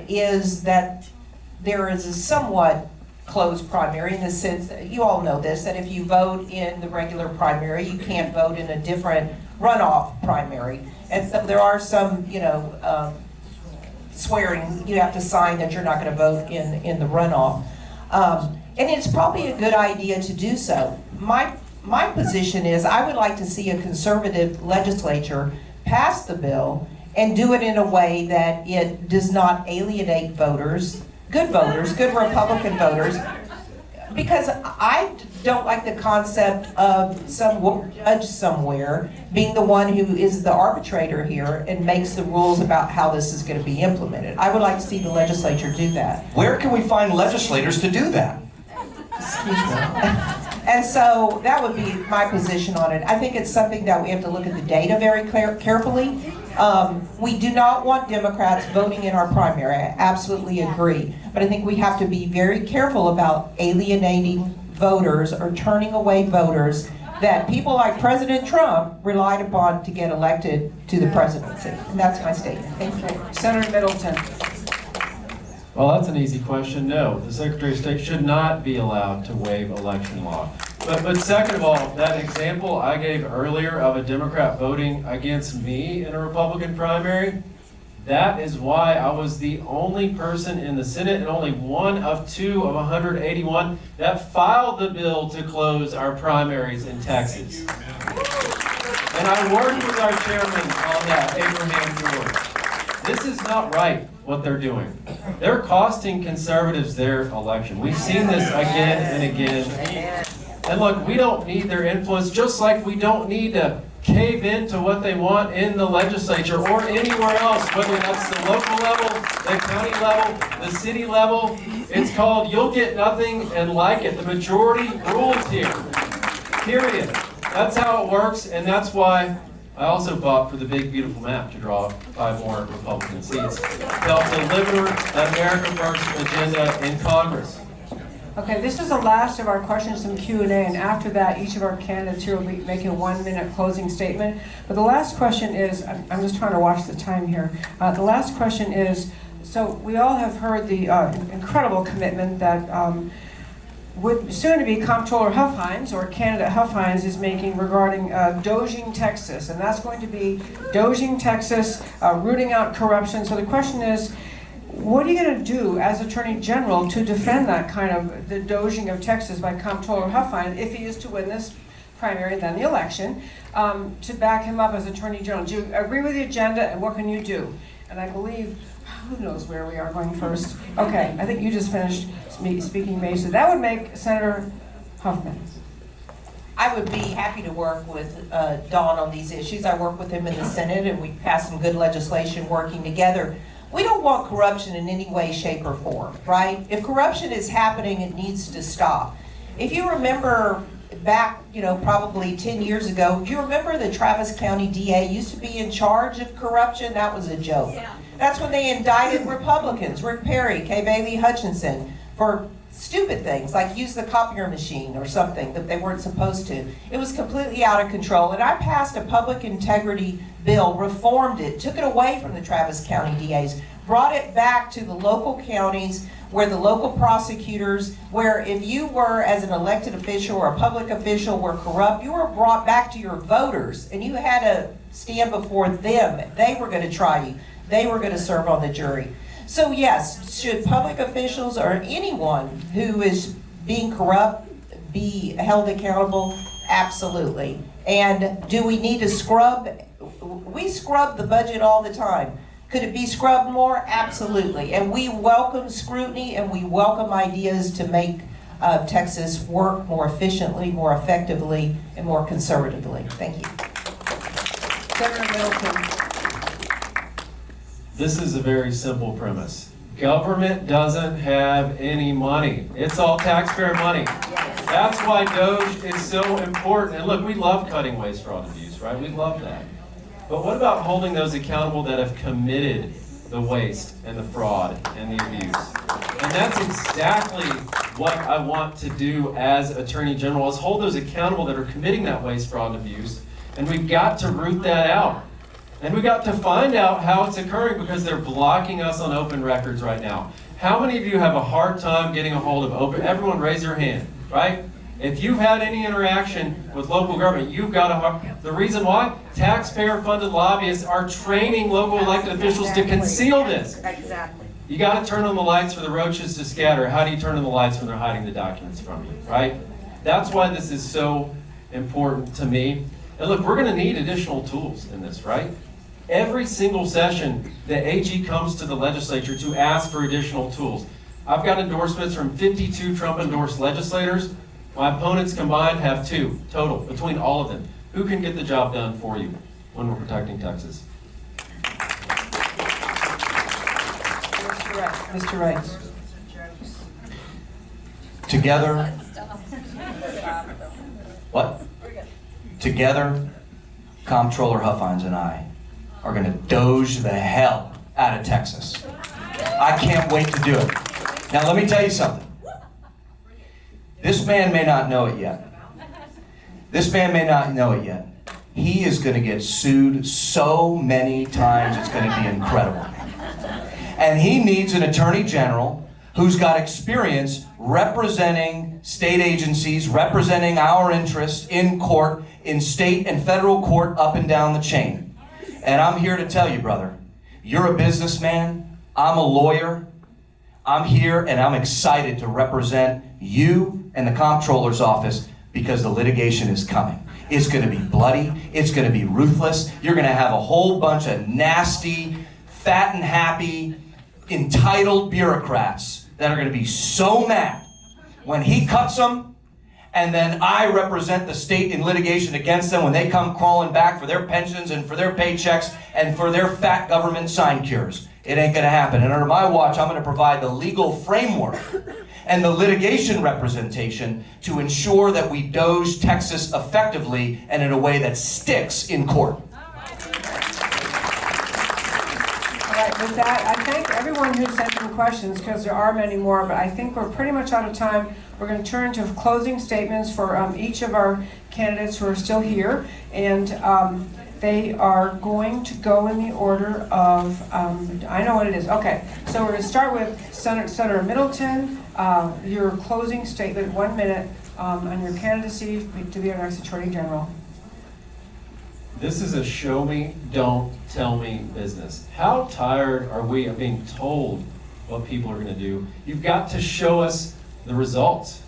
is that there is a somewhat closed primary in the sense that, you all know this, that if you vote in the regular primary, you can't vote in a different runoff primary. And so there are some, swearing, you have to sign that you're not going to vote in the runoff. And it's probably a good idea to do so. My position is I would like to see a conservative legislature pass the bill and do it in a way that it does not alienate voters, good Republican voters, because I don't like the concept of some judge somewhere being the one who is the arbitrator here and makes the rules about how this is going to be implemented. I would like to see the legislature do that. Where can we find legislators to do that? Excuse me. And so that would be my position on it. I think it's something that we have to look at the data very carefully. We do not want Democrats voting in our primary. I absolutely agree. But I think we have to be very careful about alienating voters or turning away voters that people like President Trump relied upon to get elected to the presidency. And that's my statement. Thank you. Senator Middleton. Well, that's an easy question. No, the Secretary of State should not be allowed to waive election law. But second of all, that example I gave earlier of a Democrat voting against me in a Republican primary, that is why I was the only person in the Senate and only one of 2 of 181 that filed the bill to close our primaries in Texas. And I worked with our chairman on that, Abraham George. This is not right, what they're doing. They're costing conservatives their election. We've seen this again and again. And look, we don't need their influence, just like we don't need to cave into what they want in the legislature or anywhere else, whether that's the local level, the county level, the city level. It's called you'll get nothing and like it. The majority rules here, period. That's how it works, and that's why I also fought for the big, beautiful map to draw 5 more Republican seats to help deliver the America First agenda in Congress. Okay, this is the last of our questions and Q&A, and after that, each of our candidates here will be making a 1-minute closing statement. But the last question is, I'm just trying to watch the time here. The last question is, So we all have heard the incredible commitment that would soon to be Comptroller Huffines, or candidate Huffines, is making regarding doging Texas. And that's going to be doging Texas, rooting out corruption. So the question is, what are you going to do as Attorney General to defend that kind of, the doging of Texas by Comptroller Huffines, if he is to win this primary and then the election, to back him up as Attorney General? Do you agree with the agenda, and what can you do? And I believe, who knows where we are going first? Okay, I think you just finished speaking, May, so that would make Senator Huffman. I would be happy to work with Don on these issues. I work with him in the Senate, and we passed some good legislation working together. We don't want corruption in any way, shape, or form, right? If corruption is happening, it needs to stop. If you remember back, probably 10 years ago, do you remember the Travis County DA used to be in charge of corruption? That was a joke. Yeah. That's when they indicted Republicans, Rick Perry, Kay Bailey Hutchinson, for stupid things like use the copier machine or something that they weren't supposed to. It was completely out of control. And I passed a public integrity bill, reformed it, took it away from the Travis County DAs, brought it back to the local counties where the local prosecutors, where if you were as an elected official or a public official were corrupt, you were brought back to your voters and you had to stand before them. They were going to try you. They were going to serve on the jury. So yes, should public officials or anyone who is being corrupt be held accountable? Absolutely. And do we need to scrub? We scrub the budget all the time. Could it be scrubbed more? Absolutely. And we welcome scrutiny and we welcome ideas to make Texas work more efficiently, more effectively, and more conservatively. Thank you. Senator Middleton. This is a very simple premise. Government doesn't have any money. It's all taxpayer money. Yes. That's why DOGE is so important. And look, we love cutting waste, fraud, and abuse, right? We love that. But what about holding those accountable that have committed the waste and the fraud and the abuse? And that's exactly what I want to do as Attorney General, is hold those accountable that are committing that waste, fraud, and abuse. And we've got to root that out. And we got to find out how it's occurring, because they're blocking us on open records right now. How many of you have a hard time getting a hold of open? Everyone raise your hand, right? If you've had any interaction with local government, you've got a, the reason why? Taxpayer-funded lobbyists are training local elected officials to conceal this. Exactly. You got to turn on the lights for the roaches to scatter. How do you turn on the lights when they're hiding the documents from you, right? That's why this is so important to me. And look, we're going to need additional tools in this, right? Every single session, the AG comes to the legislature to ask for additional tools. I've got endorsements from 52 Trump-endorsed legislators. My opponents combined have 2 total between all of them. Who can get the job done for you when we're protecting Texas? Mr. Wright. Together, what? Together, Comptroller Huffines and I are going to doge the hell out of Texas. I can't wait to do it. Now let me tell you something. This man may not know it yet. This man may not know it yet. He is going to get sued so many times, it's going to be incredible. And he needs an attorney general who's got experience representing state agencies, representing our interests in court, in state and federal court, up and down the chain. And I'm here to tell you, brother, you're a businessman, I'm a lawyer, I'm here and I'm excited to represent you and the comptroller's office, because the litigation is coming. It's going to be bloody, it's going to be ruthless, you're going to have a whole bunch of nasty, fat and happy, entitled bureaucrats that are going to be so mad when he cuts them. And then I represent the state in litigation against them when they come crawling back for their pensions and for their paychecks and for their fat government sinecures. It ain't gonna happen. And under my watch, I'm gonna provide the legal framework and the litigation representation to ensure that we doge Texas effectively and in a way that sticks in court. All right, with that, I thank everyone who sent in questions, because there are many more, but I think we're pretty much out of time. We're going to turn to closing statements for each of our candidates who are still here. And They are going to go in the order of, I know what it is. Okay, so we're going to start with Senator Middleton. Your closing statement, 1 minute, on your candidacy to be our next Attorney General. This is a show me, don't tell me business. How tired are we of being told what people are going to do? You've got to show us the results.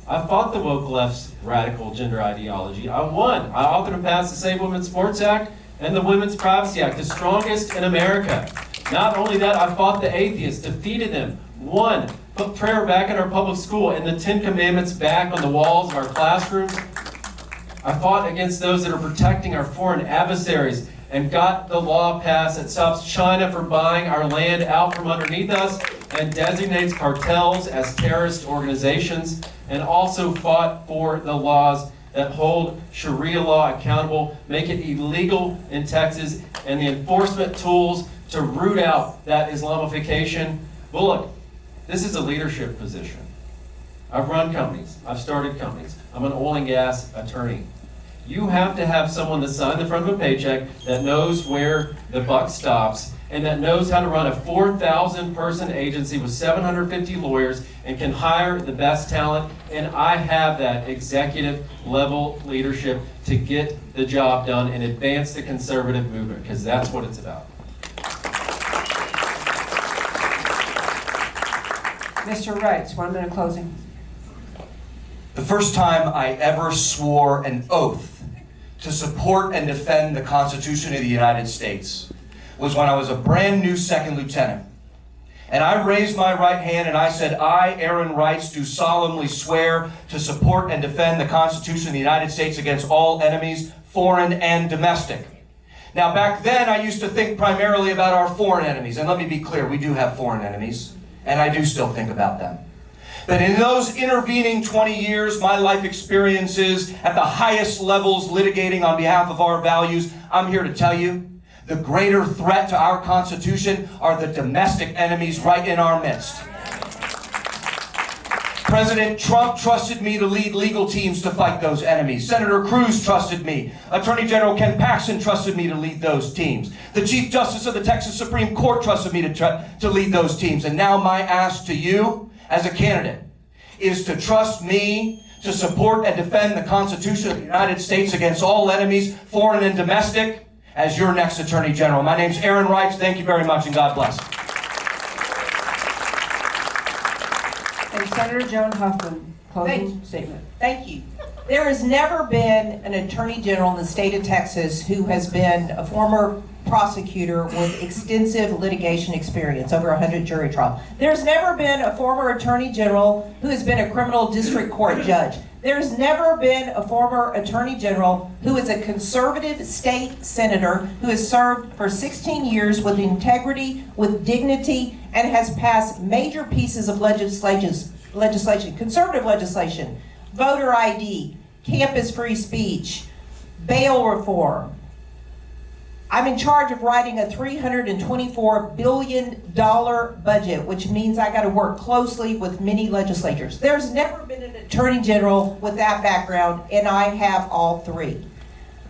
I fought the woke left's radical gender ideology. I won. I authored and passed the Save Women's Sports Act and the Women's Privacy Act, the strongest in America. Not only that, I fought the atheists, defeated them, won, put prayer back in our public school and the 10 Commandments back on the walls of our classrooms. I fought against those that are protecting our foreign adversaries and got the law passed that stops China from buying our land out from underneath us and designates cartels as terrorist organizations, and also fought for the laws that hold Sharia law accountable, make it illegal in Texas, and the enforcement tools to root out that Islamification. Well, look, this is a leadership position. I've run companies. I've started companies. I'm an oil and gas attorney. You have to have someone that signed the front of a paycheck that knows where the buck stops and that knows how to run a 4,000 person agency with 750 lawyers and can hire the best talent. And I have that executive level leadership to get the job done and advance the conservative movement, because that's what it's about. Mr. Wrights, 1 minute closing. The first time I ever swore an oath to support and defend the Constitution of the United States was when I was a brand new second lieutenant. And I raised my right hand and I said, I, Aaron Wrights, do solemnly swear to support and defend the Constitution of the United States against all enemies, foreign and domestic. Now, back then, I used to think primarily about our foreign enemies. And let me be clear, we do have foreign enemies, and I do still think about them. But in those intervening 20 years, my life experiences at the highest levels litigating on behalf of our values, I'm here to tell you, the greater threat to our Constitution are the domestic enemies right in our midst. President Trump trusted me to lead legal teams to fight those enemies. Senator Cruz trusted me. Attorney General Ken Paxton trusted me to lead those teams. The Chief Justice of the Texas Supreme Court trusted me to lead those teams. And now my ask to you as a candidate is to trust me to support and defend the Constitution of the United States against all enemies, foreign and domestic, as your next Attorney General. My name's Aaron Wrights. Thank you very much, and God bless. And Senator Joan Huffman, closing statement. Thank you. There has never been an Attorney General in the state of Texas who has been a former prosecutor with extensive litigation experience, over 100 jury trials. There's never been a former Attorney General who has been a criminal district court judge. There's never been a former Attorney General who is a conservative state senator who has served for 16 years with integrity, with dignity, and has passed major pieces of legislation, conservative legislation, voter ID, campus free speech, bail reform. I'm in charge of writing a $324 billion budget, which means I got to work closely with many legislators. There's never been an Attorney General with that background, and I have all three.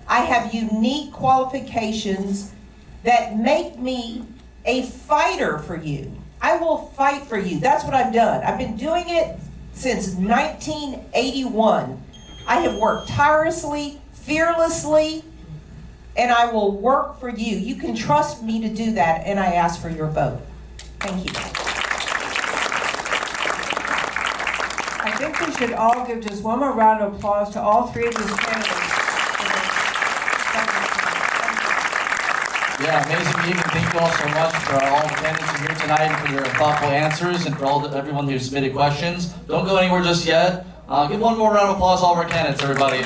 I have unique qualifications that make me a fighter for you. I will fight for you. That's what I've done. I've been doing it since 1981. I have worked tirelessly, fearlessly, and I will work for you. You can trust me to do that, and I ask for your vote. Thank you. I think we should all give just one more round of applause to all three of these candidates. Yeah, amazing evening. Thank you all so much for all the candidates who are here tonight and for your thoughtful answers and for everyone who submitted questions. Don't go anywhere just yet. Give one more round of applause to all of our candidates, everybody.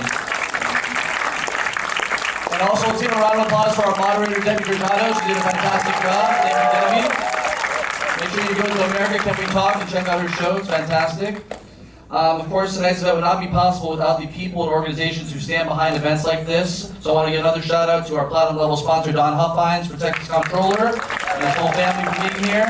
And also, let's give a round of applause for our moderator, Debbie Grigado. She did a fantastic job. Thank you, Debbie. Make sure you go to America Can We Talk and check out her show. It's fantastic. Of course, tonight's event would not be possible without the people and organizations who stand behind events like this. So I want to give another shout out to our platinum level sponsor, Don Huffines, for Texas Comptroller, and his whole family for being here.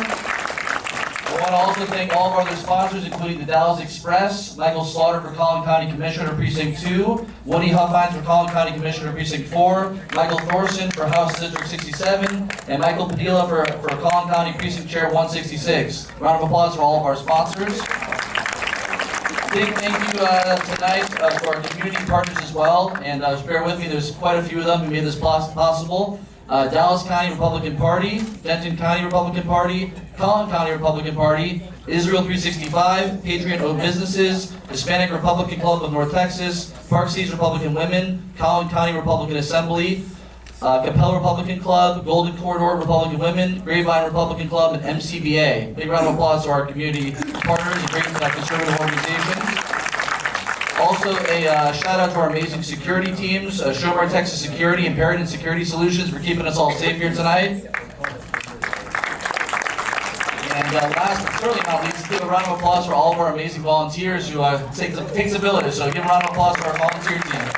I want to also thank all of our other sponsors, including the Dallas Express, Michael Slaughter for Collin County Commissioner Precinct 2, Woody Huffines for Collin County Commissioner Precinct 4, Michael Thorson for House District 67, and Michael Padilla for Collin County Precinct Chair 166. Round of applause for all of our sponsors. Big thank you tonight to our community partners as well, and just bear with me, there's quite a few of them who made this possible. Dallas County Republican Party, Denton County Republican Party, Collin County Republican Party, Israel 365, Patriot O Businesses, Hispanic Republican Club of North Texas, Park Cities Republican Women, Collin County Republican Assembly, Capella Republican Club, Golden Corridor Republican Women, Grapevine Republican Club, and MCBA. Big round of applause to our community partners and great conservative organizations. Also, a shout out to our amazing security teams, Shomar Texas Security and Paradigm Security Solutions for keeping us all safe here tonight. And last but certainly not least, give a round of applause for all of our amazing volunteers who takes a village. So give a round of applause for our volunteer team.